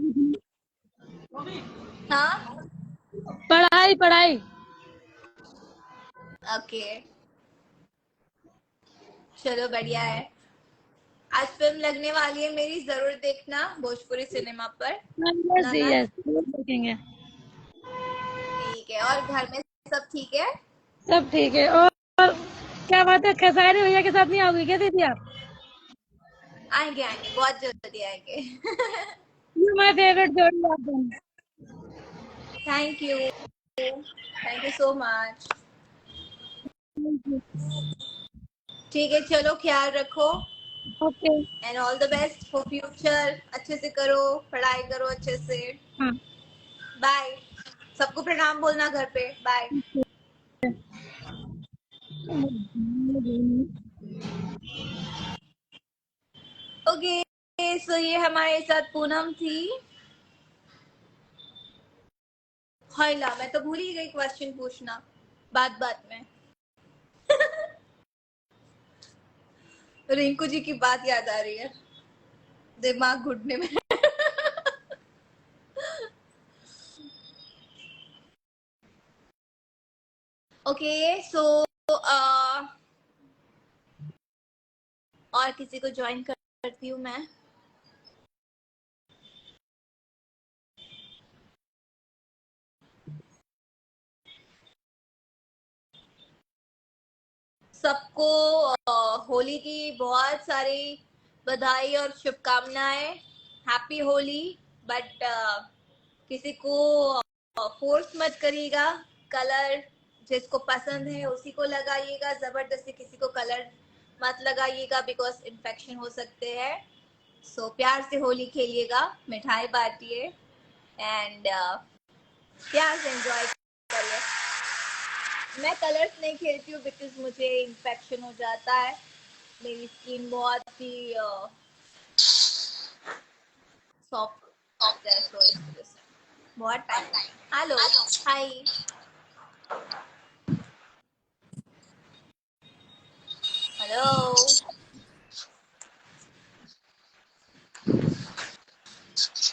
S1: हाँ,
S6: पढ़ाई पढ़ाई।
S1: ओके, चलो बढ़िया है। आज फिल्म लगने वाली है मेरी, जरूर देखना भोजपुरी सिनेमा पर।
S6: यस जी
S1: ननन,
S6: यस, देखेंगे।
S1: ठीक है। और घर में सब ठीक है?
S6: सब ठीक है। और क्या बात है, खेसारी भैया के साथ नहीं आओगी क्या दीदी आप?
S1: आएंगे आएंगे, बहुत जल्दी आएंगे।
S6: यू माय फेवरेट जोड़ी आप दोनों।
S1: Thank you, thank you so much. ठीक है, चलो ख्याल रखो
S6: okay.
S1: And all the best for future. अच्छे से करो, पढ़ाई करो अच्छे से।
S6: हाँ।
S1: बाय। सबको प्रणाम बोलना घर पे। बाय। ओके सो ये हमारे साथ पूनम थी। हाइला, मैं तो भूल ही गई क्वेश्चन पूछना बात बात में। रिंकू जी की बात याद आ रही है, दिमाग घुटने में। ओके सो और किसी को ज्वाइन करती हूँ मैं। सबको होली की बहुत सारी बधाई और शुभकामनाएं। हैप्पी होली। बट किसी को फोर्स मत करिएगा। कलर जिसको पसंद है उसी को लगाइएगा, जबरदस्ती किसी को कलर मत लगाइएगा बिकॉज इन्फेक्शन हो सकते हैं। सो प्यार से होली खेलिएगा, मिठाई बांटिए एंड प्यार से एंजॉय करिए। मैं कलर्स नहीं खेलती हूँ बिकॉज मुझे इन्फेक्शन हो जाता है। मेरी स्किन बहुत ही सॉफ्ट है, तो इस वजह से बहुत टाइम। हेलो, हाय, हेलो।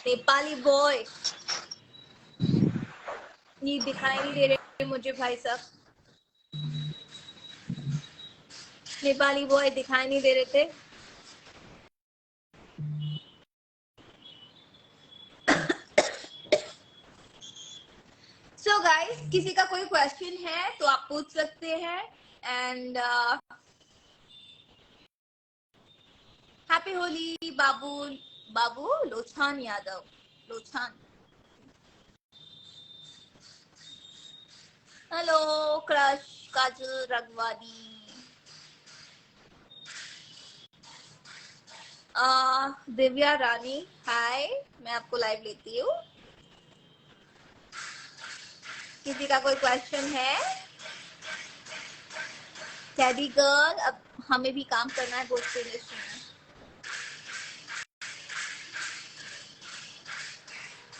S1: नेपाली बॉय, ये दिखाई नहीं दे रहे मुझे भाई साहब। नेपाली बॉय दिखाई नहीं दे रहे थे। सो गाइस, किसी का कोई क्वेश्चन है तो आप पूछ सकते हैं and happy Holi Babu. Babu Lochan Yadav, Lochan. Hello crush Kajal Ragwani. Divya Rani, hi, मैं आपको लाइव लेती हूँ। किसी का कोई क्वेश्चन है? टेडी गर्ल, अब हमें भी काम करना है गोष्ठी इंडस्ट्री में।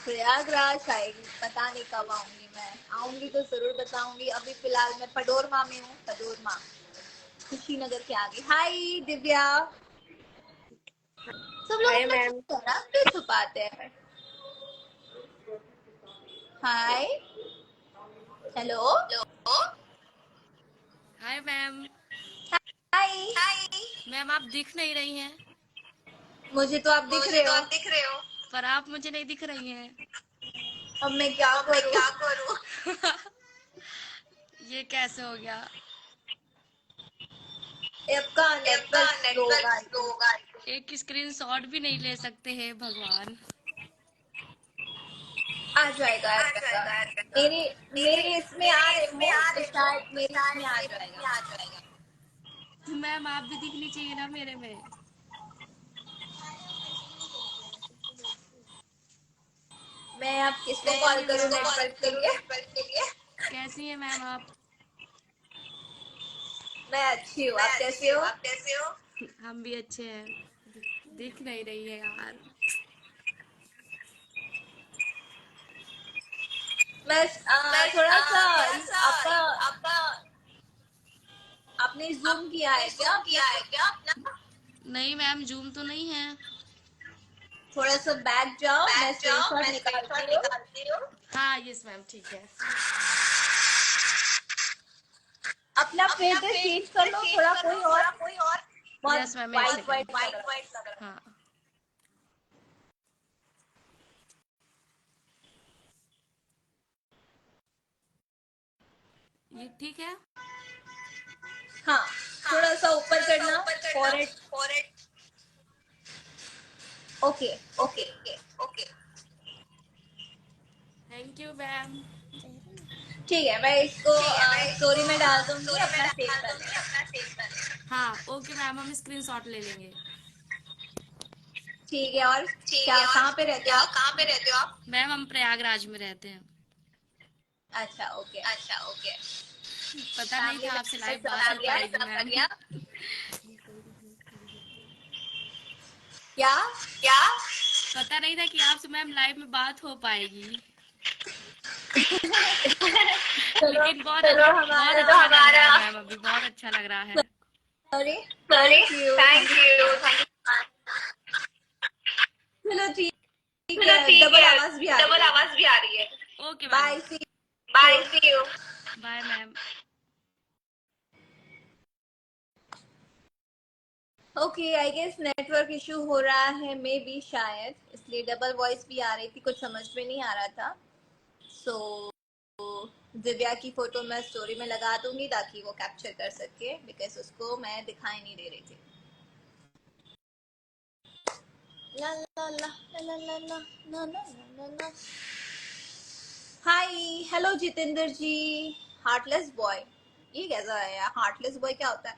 S1: प्रयागराज आएगी, पता नहीं कब आऊंगी। मैं आऊंगी तो जरूर बताऊंगी। अभी फिलहाल मैं पडोरमा में हूँ, पडोरमा कुशीनगर के आगे। हाय दिव्या। सब लोग
S7: हाय
S1: अपना
S7: मैम।
S1: चेहरा क्यों छुपाते हैं? हाय, हेलो,
S7: हाय मैम।
S1: हाय।
S7: मैम आप दिख नहीं रही हैं।
S1: मुझे तो आप दिख रहे हो।
S7: पर आप मुझे नहीं दिख रही हैं।
S1: अब मैं क्या करूँ?
S7: ये कैसे हो गया?
S1: आपका नेटवर्क स्लो होगा।
S7: एक स्क्रीनशॉट भी नहीं ले सकते हैं, भगवान।
S1: आ जाएगा। मेरे मेरे इसमें आ रहे हो तो शायद मेरे इसमें आ जाएगा।
S7: तो मैम आप भी दिखनी चाहिए ना मेरे में।
S1: मैं अब किसको कॉल करूँ नेटवर्क के लिए?
S7: कैसी हैं मैम आप?
S1: मैं अच्छी हूँ, आप कैसे हो?
S7: हम भी अच्छे हैं। दिख नहीं रही है यार।
S1: मैं थोड़ा सा आपका आपने जूम किया है क्या अपना?
S7: नहीं मैम, जूम तो नहीं है।
S1: थोड़ा सा बैक जाओ, मैं स्क्रीनशॉट निकालती हूँ।
S7: हाँ यस मैम, ठीक है।
S1: अपना फिल्टर चेंज कर लो थोड़ा, कोई और बहुत
S7: यस मैम, एक
S1: वाइट
S7: सेकंड।
S1: वाइट लग रहा है।
S7: हाँ ये ठीक है।
S1: हाँ, थोड़ा सा ऊपर करना forehead. Okay.
S7: Thank you ma'am.
S1: ठीक है, मैं इसको स्टोरी में डाल दूंगी, अपना सेव कर लेना।
S7: हाँ ओके मैम, हम स्क्रीनशॉट ले लेंगे।
S1: ठीक है। और क्या, कहाँ पे रहते हो आप?
S7: मैम हम प्रयागराज में रहते हैं।
S1: अच्छा, ओके।
S7: पता नहीं
S1: फैमिली
S7: था आपसे
S1: में
S7: लाइव
S1: सब
S7: बात हो
S1: बढ़िया?
S7: पाएगी मैम।
S1: क्या?
S7: पता नहीं था कि आपसे मैम लाइव में बात हो पाएगी।
S1: चलो
S7: लेकिन बहुत
S1: चलो,
S7: अच्छा लग रहा है मैम, अभी बहुत अच्छा लग रहा है।
S1: Sorry,
S8: Sorry,
S1: thank you.
S8: thank you. Thank you.
S1: चलो ठीक
S8: चलो
S1: है,
S8: ठीक
S1: डबल
S8: है,
S1: आवाज भी आ रही
S8: डबल
S1: है।
S8: आवाज भी आ रही है।
S7: Okay
S1: bye,
S7: ma'am.
S1: See
S8: Bye, see you.
S7: Bye ma'am.
S1: Okay, I guess network issue हो रहा है, मे बी शायद, इसलिए डबल वॉइस भी आ रही थी, कुछ समझ में नहीं आ रहा था। सो दिव्या की फोटो मैं स्टोरी में लगा दूंगी ताकि वो कैप्चर कर सके, बिकॉज उसको मैं दिखाई नहीं दे रही थी। ला ला ला ला ला ला ला ला ला ला। हाय, हेलो जितेंद्र जी। हार्टलेस बॉय, ये कैसा है यार? हार्टलेस बॉय क्या होता है?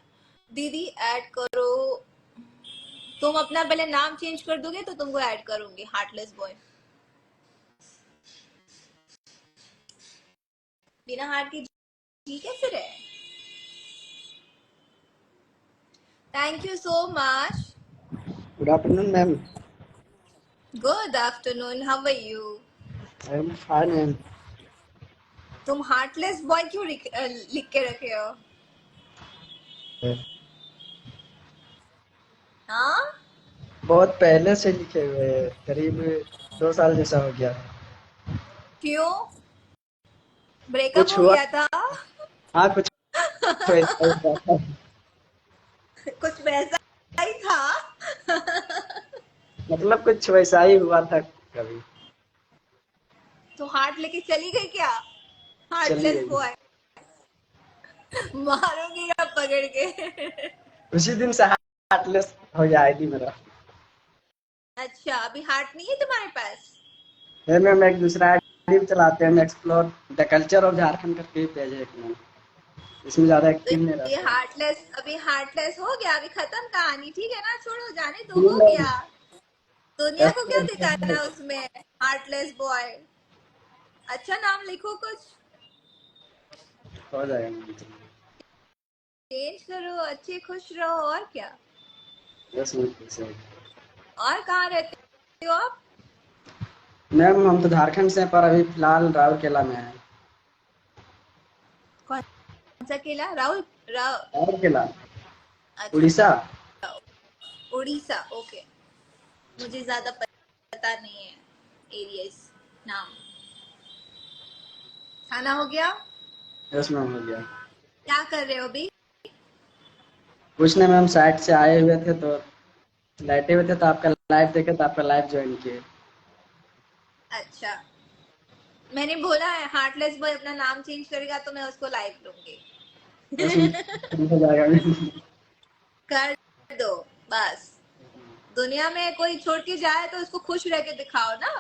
S1: दीदी ऐड करो। तुम अपना पहले नाम चेंज कर दोगे तो तुमको ऐड करूंगी, हार्टलेस बॉय। बिना हार्ट के जी कैसे रहे? Thank you so much.
S9: Good afternoon, ma'am.
S1: Good afternoon, how are you?
S9: I am fine, ma'am.
S1: तुम हार्टलेस बॉय क्यों लिख के रखे हो? हाँ,
S9: बहुत पहले से लिखे हुए हैं, करीब 2 साल जैसा हो गया।
S1: क्यों? ब्रेकअप
S9: कुछ
S1: हो
S9: हुआ?
S1: गया था?
S9: हाँ, कुछ वैसा ही हुआ था।
S1: कुछ वैसा ही था।
S9: मतलब कुछ वैसा ही हुआ था कभी।
S1: तो हार्ट लेके चली गई क्या?
S9: चली
S1: हार्टलेस
S9: गई।
S1: बॉय। मारोगी ना पकड़ के?
S9: उसी दिन से हार्टलेस हो गया आईडी मेरा।
S1: अच्छा, अभी हार्ट नहीं है तुम्हारे पास?
S9: है मैम, एक दूसरा आईडी भी चलाते हैं, explore the culture of Jharkhand करके ही पेज है एक मैम। इसमें ज्यादा
S1: तो
S9: एक्टिव नहीं
S1: ये
S9: रहता है।
S1: हार्टलेस, अभी हार्टलेस हो गया, अभी खत्म कहानी, ठीक है ना? छोड़ो, जाने दो,
S9: नहीं
S1: हो
S9: मैम,
S1: गया। दुनिया को क्या दिखाना
S9: एक्सप्लोर
S1: उसमें? Heartless boy. अच्छा नाम लिखो कुछ,
S9: हो जाएगा मैम।
S1: चेंज करो, अच्छे खुश रहो, और क्या?
S9: 10 मिनट से।
S1: और कहाँ रहते हो आप?
S9: मैम हम तो झारखंड से हैं, पर अभी फिलहाल राउरकेला में है।
S1: कौन सा किला? राहुल राव?
S9: राउरकेला,
S1: अच्छा,
S9: उड़ीसा।
S1: उड़ीसा, ओके। मुझे ज्यादा पता नहीं है एरियाज नाम। खाना हो गया?
S9: यस मैम, हो गया।
S1: क्या कर रहे हो अभी?
S9: कुछ नहीं मैम, साइट से आए हुए थे तो लेटे हुए थे, तो आपका लाइव देखे तो आपका लाइव ज्वाइन किए।
S1: अच्छा, मैंने बोला है हार्टलेस बॉय अपना नाम चेंज करेगा तो मैं उसको लाइव लूंगी।
S9: बस हो जाएगा मैम।
S1: कर दो बस। दुनिया में कोई छोड़ के जाए तो उसको खुश रह के दिखाओ ना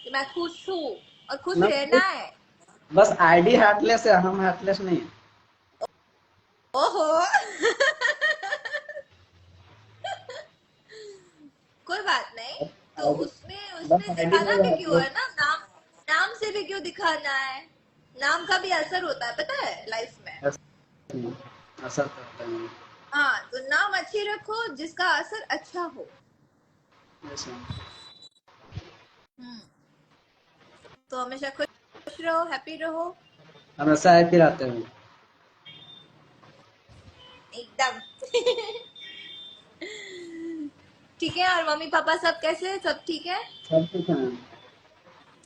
S1: कि मैं खुश हूँ, और खुश
S9: मैम,
S1: रहना है।
S9: बस आईडी हार्टलेस है, हम हार्टलेस नहीं है।
S1: ओहो। कोई बात नहीं, तो
S9: आईडी,
S1: उसमें
S9: बस
S1: उसमें
S9: आईडी
S1: दिखाना
S9: मेरा
S1: भी क्यों
S9: हार्टलेस।
S1: है ना? नाम, नाम से भी क्यों दिखाना है? नाम का भी असर होता है, पता है, लाइफ में।
S9: असर तो होता है।
S1: हाँ, तो नाम अच्छे रखो जिसका असर अच्छा हो।
S9: Yes ma'am.
S1: हम्म, तो हमेशा खुश रहो, हैप्पी रहो,
S9: हमेशा हैप्पी रहते हैं।
S1: एकदम। ठीक है, और मम्मी पापा सब कैसे हैं? सब ठीक है?
S9: सब कुछ है मैम।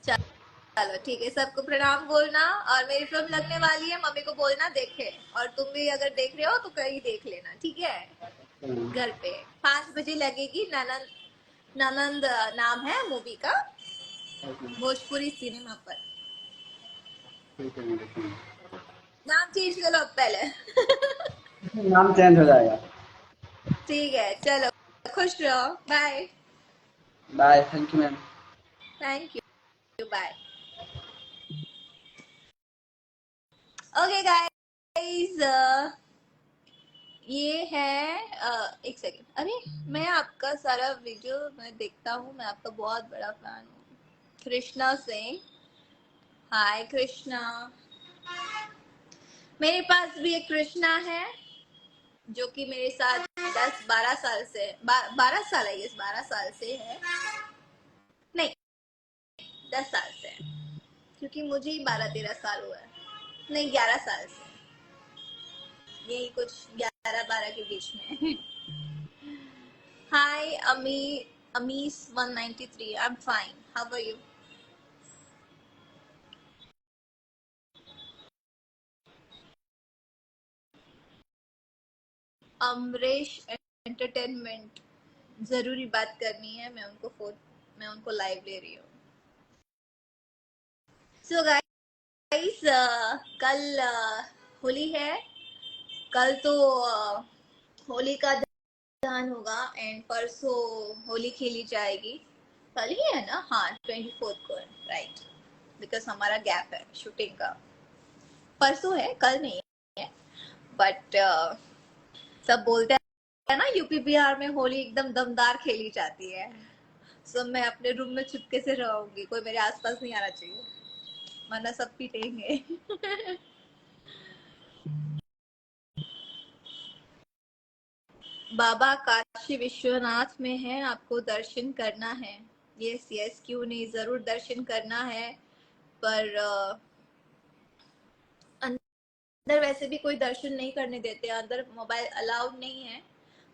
S1: चलो ठीक है, सबको प्रणाम बोलना, और मेरी फिल्म लगने वाली है, मम्मी को बोलना देखे, और तुम भी अगर देख रहे हो तो कहीं देख लेना, ठीक है? घर पे 5 बजे लगेगी। ननंद, ननंद नाम है मूवी का, भोजपुरी सिनेमा पर।
S9: ठीक है मैम।
S1: नाम चेंज करो अब पहले।
S9: नाम चेंज हो जाएगा।
S1: ठीक है, चलो, खुश रहो, bye.
S9: Bye, thank you ma'am.
S1: Thank you, bye. Okay guys, ये है एक सेकेंड। अरे, मैं आपका सारा वीडियो मैं देखता हूँ, मैं आपका बहुत बड़ा फैन हूँ। कृष्णा सिंह, हाय कृष्णा। मेरे पास भी एक कृष्णा है जो कि मेरे साथ 10-12 साल से, 12 साल है, 12 साल से है, नहीं 10 साल से है, क्योंकि मुझे ही 12-13 साल हुआ है, नहीं 11 साल से, यही कुछ 11-12 के बीच में। हाय अमीस 193, I am fine, how are you? Amresh entertainment, जरूरी बात करनी है, मैं उनको लाइव ले रही हूँ। सो गाइस, कल होली है। कल तो होली का दहन होगा एंड परसों होली खेली जाएगी। कल ही है ना? हाँ, 24 को, राइट, बिकॉज हमारा गैप है शूटिंग का। परसों है, कल नहीं है। बट सब बोलते हैं ना यूपी बिहार में होली एकदम दमदार खेली जाती है। सो मैं अपने रूम में चुपके से रहूंगी, कोई मेरे आसपास नहीं आना चाहिए, वरना सब पीटेंगे। बाबा काशी विश्वनाथ में है, आपको दर्शन करना है। यस यस, क्यों नहीं, जरूर दर्शन करना है। पर अंदर वैसे भी कोई दर्शन नहीं करने देते, अंदर मोबाइल अलाउड नहीं है।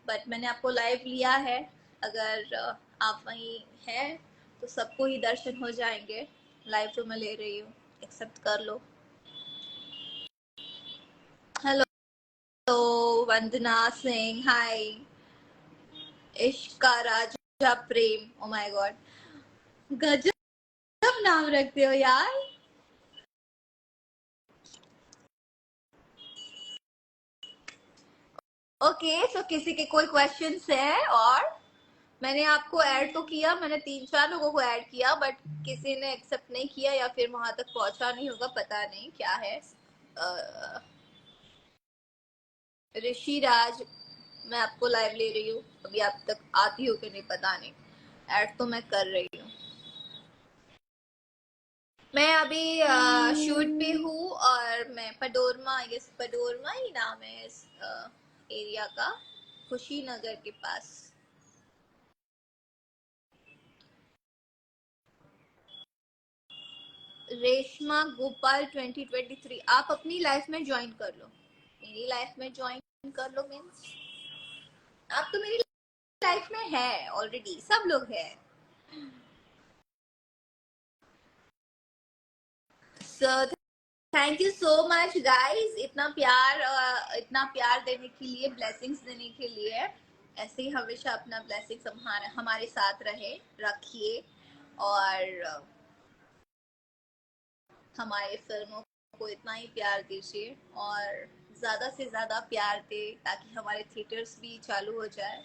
S1: बट मैंने आपको लाइव लिया है, अगर आप वहीं हैं तो सबको ही दर्शन हो जाएंगे। लाइव तो मैं ले रही हूँ, एक्सेप्ट कर लो। हेलो वंदना सिंह, हाय। इश्क का राजा प्रेम, ओ माय गॉड, गजब नाम रखते हो यार। ओके, सो किसी के कोई क्वेश्चंस है? और मैंने आपको ऐड तो किया, मैंने 3-4 लोगों को ऐड किया, बट किसी ने एक्सेप्ट नहीं किया या फिर वहां तक पहुंचा नहीं होगा, पता नहीं क्या है। ऋषि राज, मैं आपको लाइव ले रही हूँ, अभी आप तक आती हो कि नहीं पता नहीं, ऐड तो मैं कर रही हूँ। मैं अभी शूट पे हूँ और मैं पडोरमा, यस पडोरमा ही नाम है इस एरिया का, खुशीनगर के पास। रेशमा गोपाल 2023, आप अपनी लाइफ में ज्वाइन कर लो, मेरी लाइफ में ज्वाइन कर लो। मीन्स आप तो मेरी लाइफ में है ऑलरेडी, सब लोग हैं। So thank you so much guys, इतना प्यार देने के लिए, ब्लेसिंग्स देने के लिए। ऐसे ही हमेशा अपना ब्लेसिंग्स हमारे साथ रखिए और हमारे फिल्मों को इतना ही प्यार दीजिए और ज़्यादा से ज़्यादा प्यार दे, ताकि हमारे थिएटर्स भी चालू हो जाए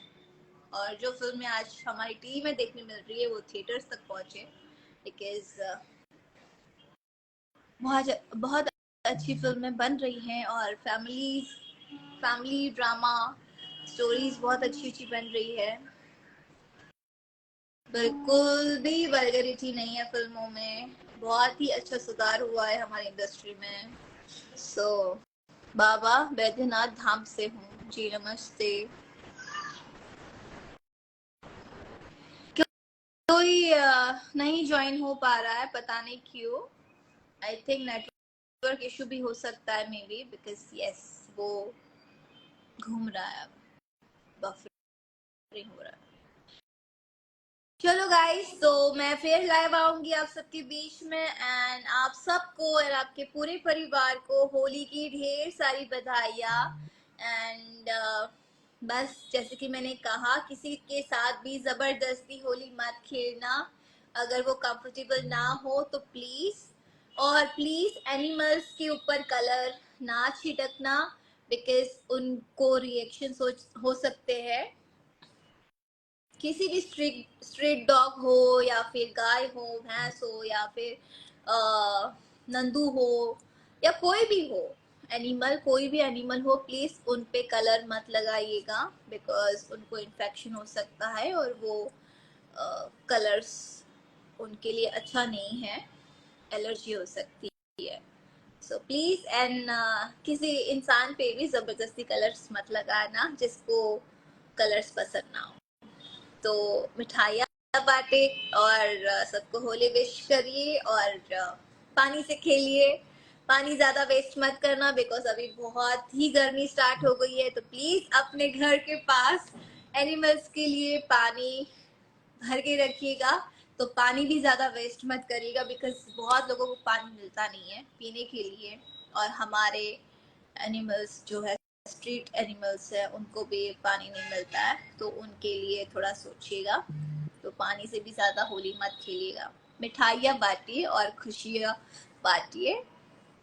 S1: और जो फिल्में आज हमारी टीवी में देखने मिल रही है वो थिएटर्स तक पहुँचे। बिकॉज बहुत अच्छी फिल्में बन रही हैं और फैमिली ड्रामा स्टोरीज बहुत अच्छी बन रही है। बिल्कुल भी वल्गरिटी नहीं है फिल्मों में, बहुत ही अच्छा सुधार हुआ है हमारी इंडस्ट्री में। सो बाबा बैद्यनाथ धाम से हूँ जी, नमस्ते। कोई नहीं ज्वाइन हो पा रहा है, पता नहीं क्यों। आई थिंक नेटवर्क इशू भी हो सकता है, मे बी, बिकॉज यस वो घूम रहा है, बफरिंग हो रहा है। चलो गाइस, तो मैं फिर लाइव आऊंगी आप सबके बीच में एंड आप सबको और आपके पूरे परिवार को होली की ढेर सारी बधाइयाँ। एंड बस जैसे कि मैंने कहा, किसी के साथ भी जबरदस्ती होली मत खेलना, अगर वो कंफर्टेबल ना हो तो प्लीज, और प्लीज एनिमल्स के ऊपर कलर ना छिड़कना, बिकॉज उनको रिएक्शन हो सकते हैं। किसी भी स्ट्रीट डॉग हो या फिर गाय हो, भैंस हो या फिर नंदू हो या कोई भी हो एनिमल, कोई भी एनिमल हो, प्लीज उन पे कलर मत लगाइएगा, बिकॉज उनको इन्फेक्शन हो सकता है और वो कलर्स उनके लिए अच्छा नहीं है, एलर्जी हो सकती है। सो प्लीज एंड किसी इंसान पे भी जबरदस्ती कलर्स मत लगाना जिसको कलर्स पसंद ना हो। तो मिठाइयाँ बांटे और सबको होली विश करिए और पानी से खेलिए, पानी ज्यादा वेस्ट मत करना, बिकॉज अभी बहुत ही गर्मी स्टार्ट हो गई है। तो प्लीज अपने घर के पास एनिमल्स के लिए पानी भर के रखिएगा। तो पानी भी ज्यादा वेस्ट मत करिएगा, बिकॉज बहुत लोगों को पानी मिलता नहीं है पीने के लिए, और हमारे एनिमल्स जो है स्ट्रीट एनिमल्स है उनको भी पानी नहीं मिलता है, तो उनके लिए थोड़ा सोचिएगा। तो पानी से भी ज्यादा होली मत खेलिएगा, मिठाइयाँ बांटिए और खुशियाँ बांटिए।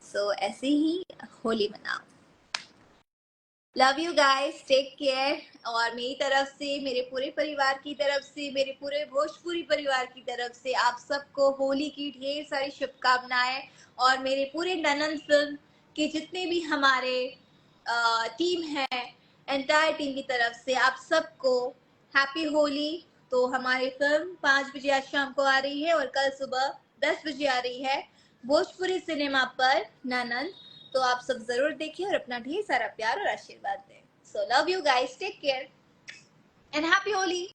S1: सो ऐसे ही होली मनाओ। Love you guys, take care. और मेरी तरफ से, मेरे पूरे परिवार की तरफ से, मेरे पूरे भोजपुरी परिवार की तरफ से आप सबको होली की ढेर सारी शुभकामनाएं। और मेरे पूरे ननन फिल्म के जितने भी हमारे टीम है, एंटायर टीम की तरफ से आप सबको हैप्पी होली। तो हमारी फिल्म 5 बजे आज शाम को आ रही है और कल सुबह 10 बजे आ रही है भोजपुरी सिनेमा पर ननन। तो आप सब जरूर देखिए और अपना ढेर सारा प्यार और आशीर्वाद दें। So love you guys, take care and happy Holi.